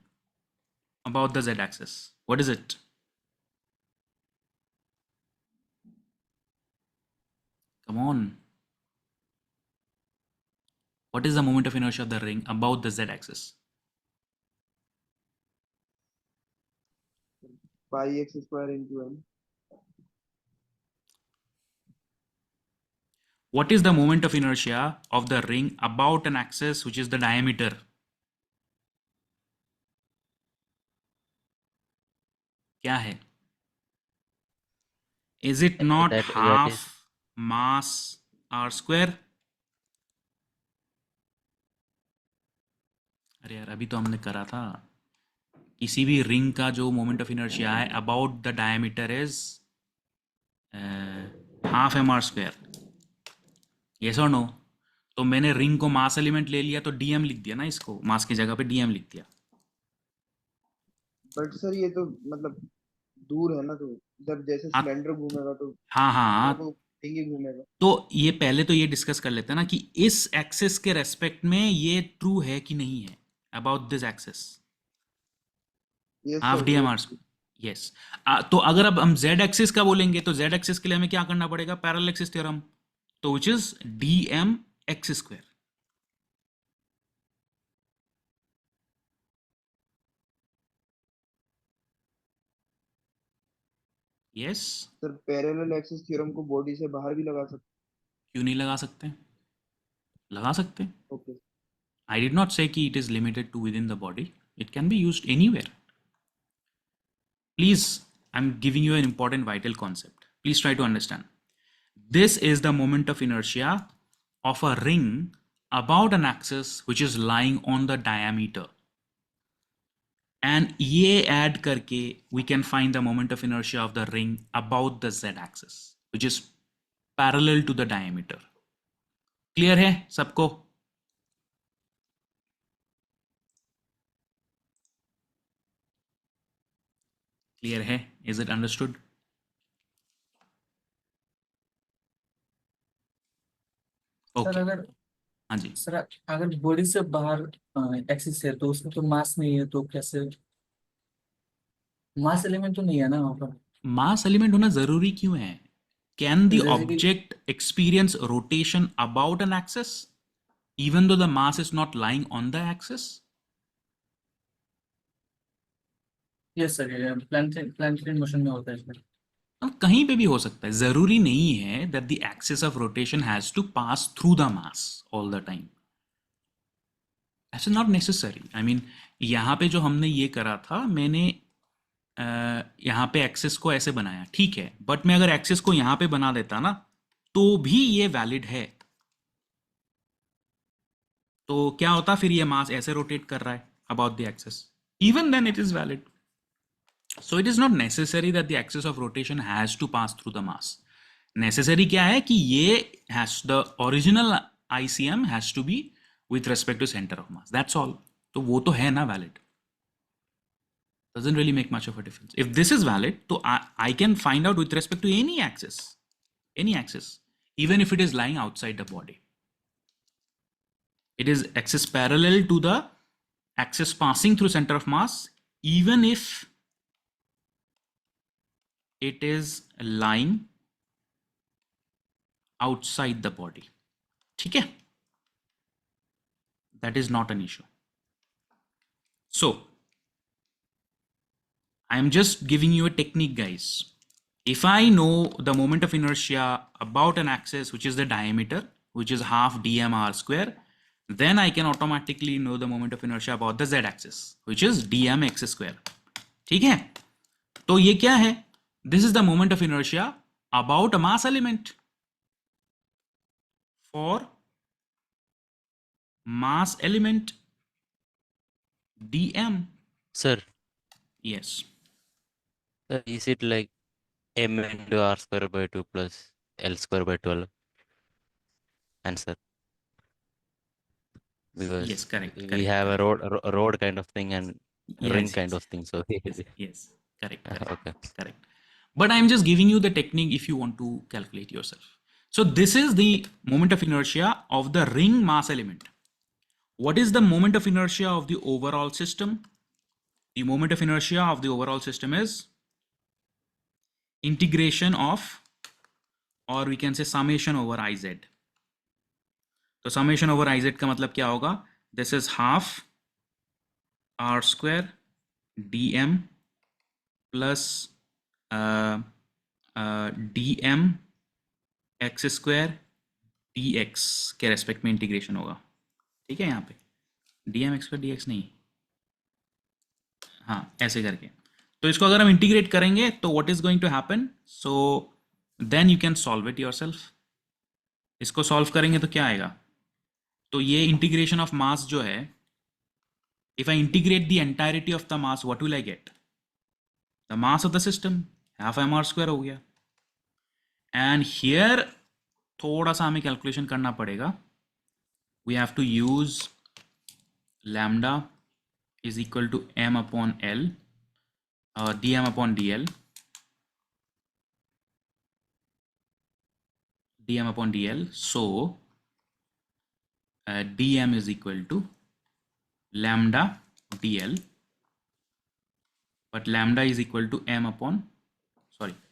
about the z axis? What is it? Come on. What is the moment of inertia of the ring about the z axis? Pi x square into m. What is the moment of inertia of the ring about an axis which is the diameter? क्या है? Is it not that is half mass r square? अरे यार अभी तो हमने करा था, किसी भी रिंग का जो मोमेंट ऑफ इनर्शिया है about the diameter is half m r square, yes और नो? तो मैंने रिंग को मास एलिमेंट ले लिया तो डीएम लिख दिया ना, इसको मास की जगह पे डीएम लिख दिया। बट सर ये तो मतलब दूर है ना, तो जब जैसे हाँ सिलेंडर घूमेगा तो हाँ पूरा हाँ। तो रिंग ही घूमेगा। तो ये पहले तो ये डिस्कस कर लेते हैं ना कि इस एक्सिस के रेस्पेक्ट में ये ट्रू है कि नहीं है, about this axis yes half sir D वो। M R. यस। तो अगर अब हम जेड एक्सिस का बोलेंगे तो जेड एक्सिस के लिए हमें क्या करना पड़ेगा, पैरेलल एक्सिस थ्योरम, तो which is d m x square. Yes. Sir parallel axis theorem को बॉडी से बाहर भी लगा सकते क्यों नहीं लगा सकते, लगा सकते हैं। हैं। Okay. I did not say कि it is limited to within the body. It can be used anywhere. Please, I'm giving you an important vital concept. Please try to understand. This is the moment of inertia of a ring about an axis which is lying on the diameter. And ये add करके we can find the moment of inertia of the ring about the z axis, which is parallel to the diameter. Clear है सबको? Clear है? Is it understood? Sir Okay. अगर हाँ जी। Sir अगर body से बाहर एक्सिस है तो उसमें तो मास नहीं है, तो कैसे मास एलिमेंट तो नहीं है ना वहाँ पर। मास एलिमेंट होना जरूरी क्यों है? कैन द तो जैसे कि object experience rotation about an axis even though the mass is not lying on the axis? Yes sir, ये प्लैनेटरी मोशन में होता है इसमें। कहीं पे भी हो सकता है, जरूरी नहीं है that the axis of rotation has to pass through the mass all the time, ऐसे नॉट नेसेसरी। आई मीन यहाँ पे जो हमने ये करा था, मैंने यहाँ पे एक्सिस को ऐसे बनाया, ठीक है, बट मैं अगर एक्सिस को यहाँ पे बना देता ना तो भी ये वैलिड है। तो क्या होता फिर, ये मास ऐसे रोटेट कर रहा है about the axis, even then it is valid. So it is not necessary that the axis of rotation has to pass through the mass. Necessary क्या है कि ये has the original ICM has to be with respect to center of mass. That's all. तो वो तो है ना valid. Doesn't really make much of a difference. If this is valid, तो I can find out with respect to any axis, even if it is lying outside the body. It is axis parallel to the axis passing through center of mass, even if it is lying outside the body. ठीक है? That is not an issue. So I am just giving you a technique, guys. If I know the moment of inertia about an axis which is the diameter, which is half dm r square, then I can automatically know the moment of inertia about the z axis, which is dm x square. ठीक है? तो ये क्या है? This is the moment of inertia about a mass element for mass element dm. sir. Yes. Sir, is it like m into r square by 2 plus l square by 12? Answer. Because Yes, correct, we correct, have a correct. road kind of thing and ring Yes, kind yes, of thing. So yes, correct, correct, okay. correct. But I'm just giving you the technique if you want to calculate yourself. So this is the moment of inertia of the ring mass element. What is the moment of inertia of the overall system? The moment of inertia of the overall system is integration of, or we can say summation over iz. तो summation over iz का मतलब क्या होगा? This is half r square dm plus d m x square d x के respect में integration होगा, ठीक है। यहाँ पे d m x square d x नहीं, हाँ ऐसे करके। तो इसको अगर हम इंटीग्रेट करेंगे तो what is going to happen, so then you can solve it yourself. इसको सॉल्व करेंगे तो क्या आएगा, तो ये इंटीग्रेशन ऑफ मास जो है, if I integrate the entirety of the mass, what will I get, the mass of the system half m r square हो गया। एंड हियर थोड़ा सा हमें कैलकुलेशन करना पड़ेगा, we have to use lambda is equal to m upon L, dm upon dl, dm upon dl. So dm is equal to lambda dl, but lambda is equal to m upon, sorry,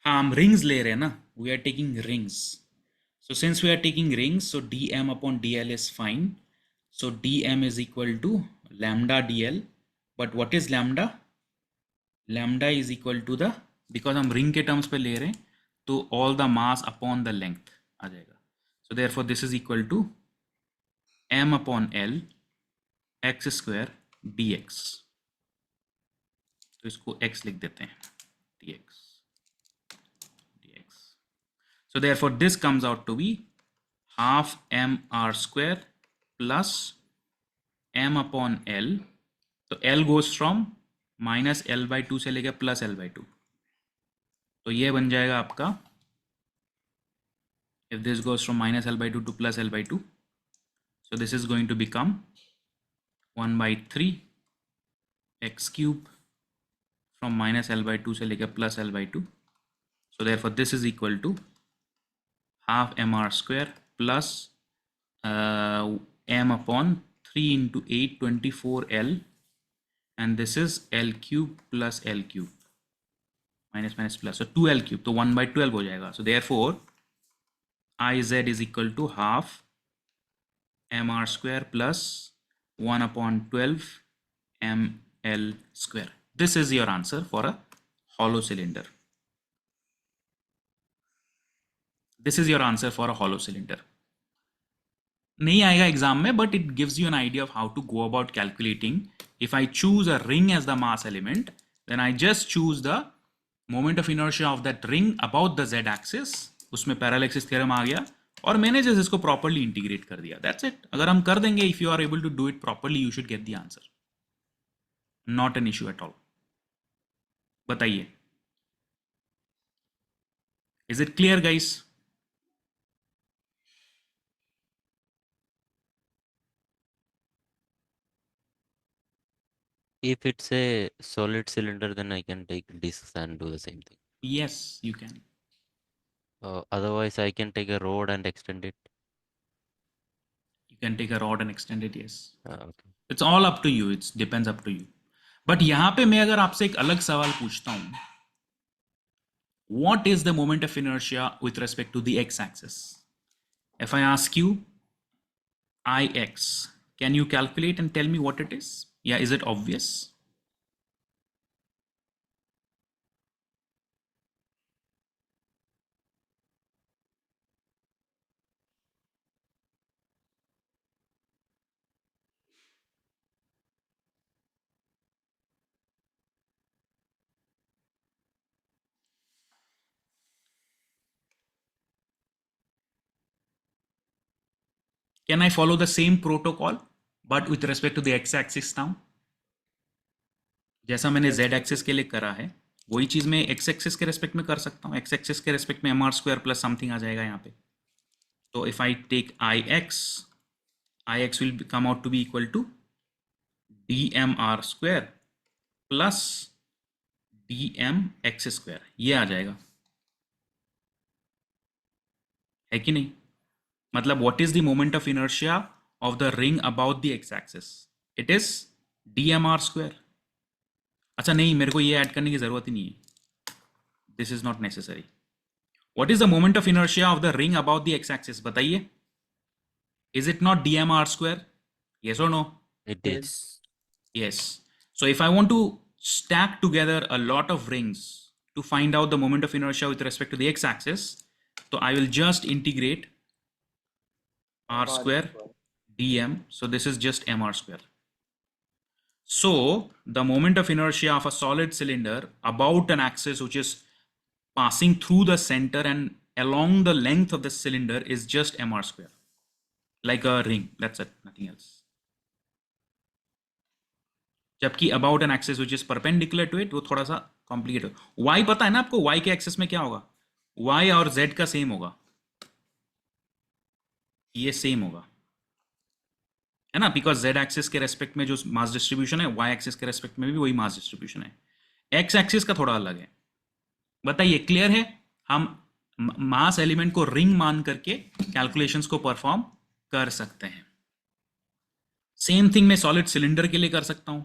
हाँ हम rings ले रहे हैं ना, we are taking rings, so since we are taking rings, so dm upon dl is fine. So dm is equal to lambda dl, but what is lambda, lambda is equal to the, because हम ring के terms पे ले रहे हैं तो all the mass upon the length आ जाएगा, so therefore this is equal to m upon L x square dx, तो इसको x लिख देते हैं, dx dx, so therefore this comes out to be half m r square plus m upon L, तो L goes from minus L by 2 से लेकर plus L by 2, तो ये बन जाएगा आपका, if this goes from minus L by 2 to plus L by 2, so this is going to become 1 by 3 x cube from minus L by 2 से लेकर plus L by 2, so therefore this is equal to half mr square plus m upon 3 into 8 24 L, and this is L cube plus L cube minus minus plus, so 2L cube, तो 1 by 12 हो जाएगा, so therefore Iz is equal to half mr square plus 1 upon 12 ml square. This is your answer for a hollow cylinder. This is your answer for a hollow cylinder. नहीं आएगा exam में, but it gives you an idea of how to go about calculating. If I choose a ring as the mass element, then I just choose the moment of inertia of that ring about the z axis, उसमें parallel axis theorem आ गया, और मैंने just इसको properly integrate कर दिया, that's it. अगर हम कर देंगे, if you are able to do it properly, you should get the answer, not an issue at all. बताइए, is it clear guys? If it's a solid cylinder, then I can take discs and do the same thing. Yes, you can. Otherwise, I can take a rod and extend it. You can take a rod and extend it, yes. Okay. It's all up to you, it depends up to you. But यहाँ पे मैं अगर आपसे एक अलग सवाल पूछता हूँ, what is the moment of inertia with respect to the x-axis? If I ask you Ix, can you calculate and tell me what it is? Yeah, is it obvious? Can I follow the same protocol but with respect to the x-axis now? जैसा मैंने z-axis के लिए करा है, वही चीज मैं x-axis के रेस्पेक्ट में कर सकता हूँ। x-axis के रेस्पेक्ट में mr स्क्वायर प्लस समथिंग आ जाएगा यहाँ पे। तो if I take ix will come out to be equal to dmr square plus dmx square, ये आ जाएगा, है कि नहीं? मतलब what is the moment of inertia of the ring about the x-axis? It is dmr square. अच्छा नहीं, मेरे को ये ऐड करने की जरूरत ही नहीं है. This is not necessary. What is the moment of inertia of the ring about the x-axis? बताइए. Is it not dmr square? Yes or no? It is. Yes. Yes. So if I want to stack together a lot of rings to find out the moment of inertia with respect to the x-axis, so I will just integrate r square dm. So this is just mr square. So the moment of inertia of a solid cylinder about an axis which is passing through the center and along the length of the cylinder is just mr square, like a ring. That's it, nothing else. जबकि about an axis which is perpendicular to it वो थोड़ा सा complicated. y पता है ना आपको, y के axis में क्या होगा? y और z का सेम होगा, ये सेम होगा, है ना, बिकॉज z एक्सिस के रेस्पेक्ट में जो मास डिस्ट्रीब्यूशन है, y एक्सिस के रेस्पेक्ट में भी वही मास डिस्ट्रीब्यूशन है. x एक्सिस का थोड़ा अलग है. बताइए, क्लियर है? हम मास एलिमेंट को रिंग मान करके कैलकुलेशंस को परफॉर्म कर सकते हैं. सेम थिंग मैं सॉलिड सिलेंडर के लिए कर सकता हूं.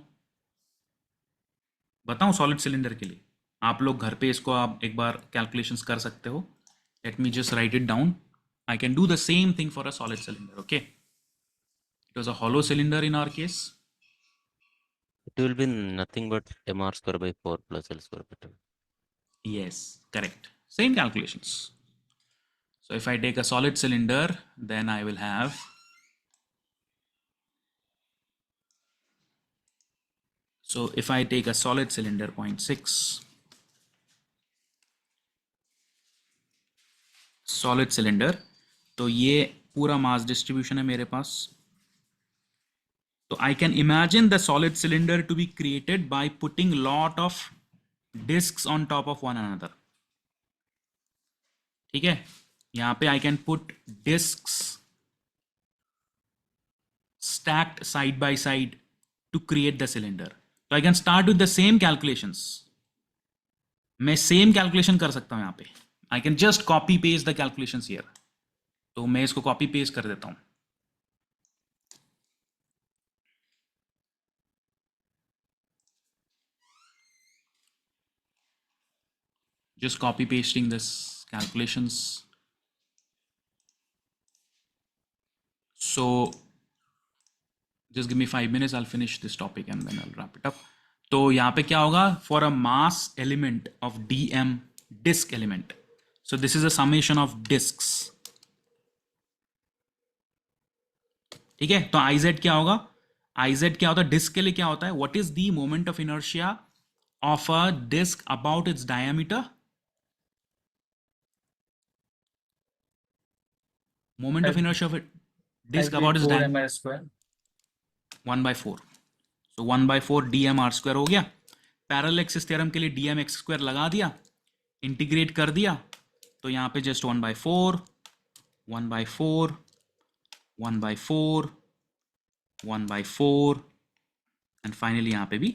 बताऊं सॉलिड सिलेंडर के लिए, आप लोग घर पे इसको आप एक बार कैलकुलेशंस कर सकते हो. Let me just right it down. I can do the same thing for a solid cylinder. Okay, it was a hollow cylinder in our case. It will be nothing but mr square by 4 plus l square by 2. Yes, correct, same calculations. So if I take a solid cylinder, then I will have if I take a solid cylinder 0.6 solid cylinder, तो ये पूरा mass distribution है मेरे पास. तो I can imagine the solid cylinder to be created by putting lot of discs on top of one another. ठीक है, यहां पे I can put discs stacked side by side to create the cylinder. So I can start with the same calculations. मैं same calculation कर सकता हूं यहां पे. I can just copy paste the calculations here. तो मैं इसको कॉपी पेस्ट कर देता हूं. Just copy pasting this calculations. So just give me 5 minutes, I'll finish this topic and then I'll wrap it up. तो यहाँ पे क्या होगा? For a mass element of dm, disk element. So this is a summation of disks. ठीक है, तो iz क्या होगा? iz क्या होता है? डिस्क के लिए क्या होता है? What is the moment of inertia of a disk about its diameter? Moment of inertia of a disk about its diameter. mr square. 1/4. So 1/4 dmr square हो गया. पैरेलल एक्सिस थ्योरम के लिए dm x square लगा दिया, integrate कर दिया, तो यहाँ पे जस्ट 1/4, 1/4, 1/4, 1/4 एंड फाइनली यहाँ पे भी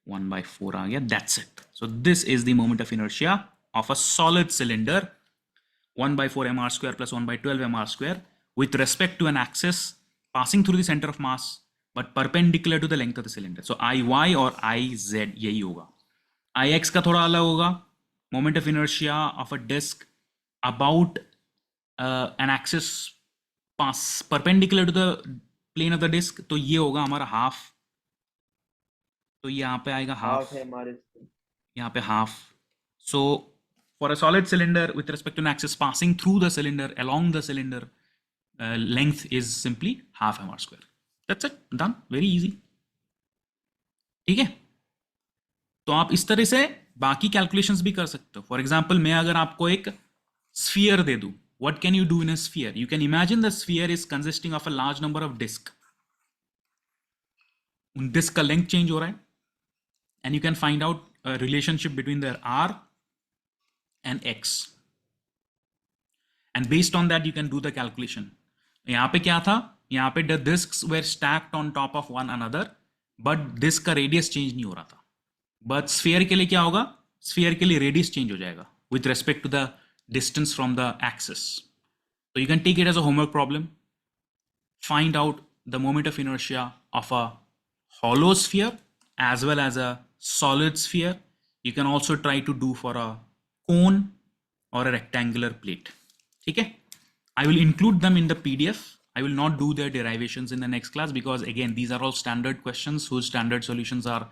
1/4 आ गया. That's it. So this is the moment of inertia of a solid cylinder, 1/4 mr square plus 1/12 mr square with respect to an axis passing through the center of mass but perpendicular to the length of the cylinder. So iy और iz यही होगा. ix का थोड़ा अलग होगा. Moment of inertia of a disk about an axis pass perpendicular to the plane of the disk, तो ये होगा हमारा हाफ. तो यहाँ पे आएगा हाफ, है हमारे. यहाँ पे half. So for a solid cylinder with respect to an axis passing through the cylinder along the cylinder, length is simply half mr square. That's it, done, very easy. ठीक है, तो आप इस तरह से बाकी कैलकुलेशंस भी कर सकते हो. फॉर एग्जांपल, मैं अगर आपको एक स्फीयर दे दूं, what can you do in a sphere? You can imagine the sphere is consisting of a large number of disc. उन डिस्क का लेंथ चेंज हो रहा है and you can find out relationship between their r and x, and based on that you can do the calculation. यहां पे क्या था? यहाँ पे the discs were stacked on top of one another, but disc का radius change नहीं हो रहा था. बट स्फीयर के लिए क्या होगा? स्फीयर के लिए रेडियस चेंज हो जाएगा with respect to the distance from the axis. So you can take it as a homework problem. Find out the moment of inertia of a hollow sphere as well as a solid sphere. You can also try to do for a cone or a rectangular plate. Okay? I will include them in the PDF. I will not do their derivations in the next class because again, these are all standard questions whose standard solutions are,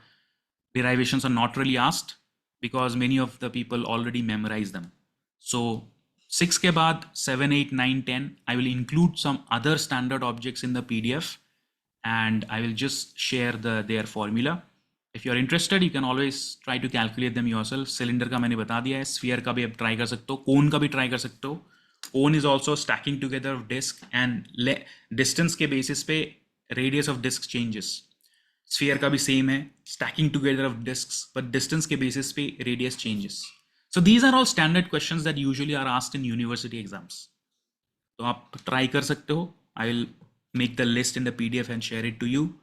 derivations are not really asked because many of the people already memorize them. So 6 ke baad 7, 8, 9, 10, I will include some other standard objects in the PDF and I will just share their formula. If you are interested, you can always try to calculate them yourself. Cylinder का मैंने बता दिया है, sphere का भी आप try कर सकते हो, cone का भी try कर सकते हो. Cone is also stacking together of disk and distance के basis पे radius of disk changes. Sphere का भी same है, stacking together of disks, but distance के basis पे radius changes. So these are all standard questions that usually are asked in university exams. तो आप try कर सकते हो. I will make the list in the PDF and share it to you.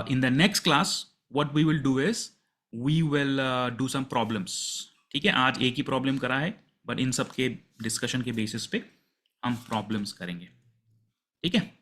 In the next class, what we will do is we will do some problems. ठीक है, आज एक ही problem करा है, but इन सब के discussion के basis पे हम problems करेंगे. ठीक है.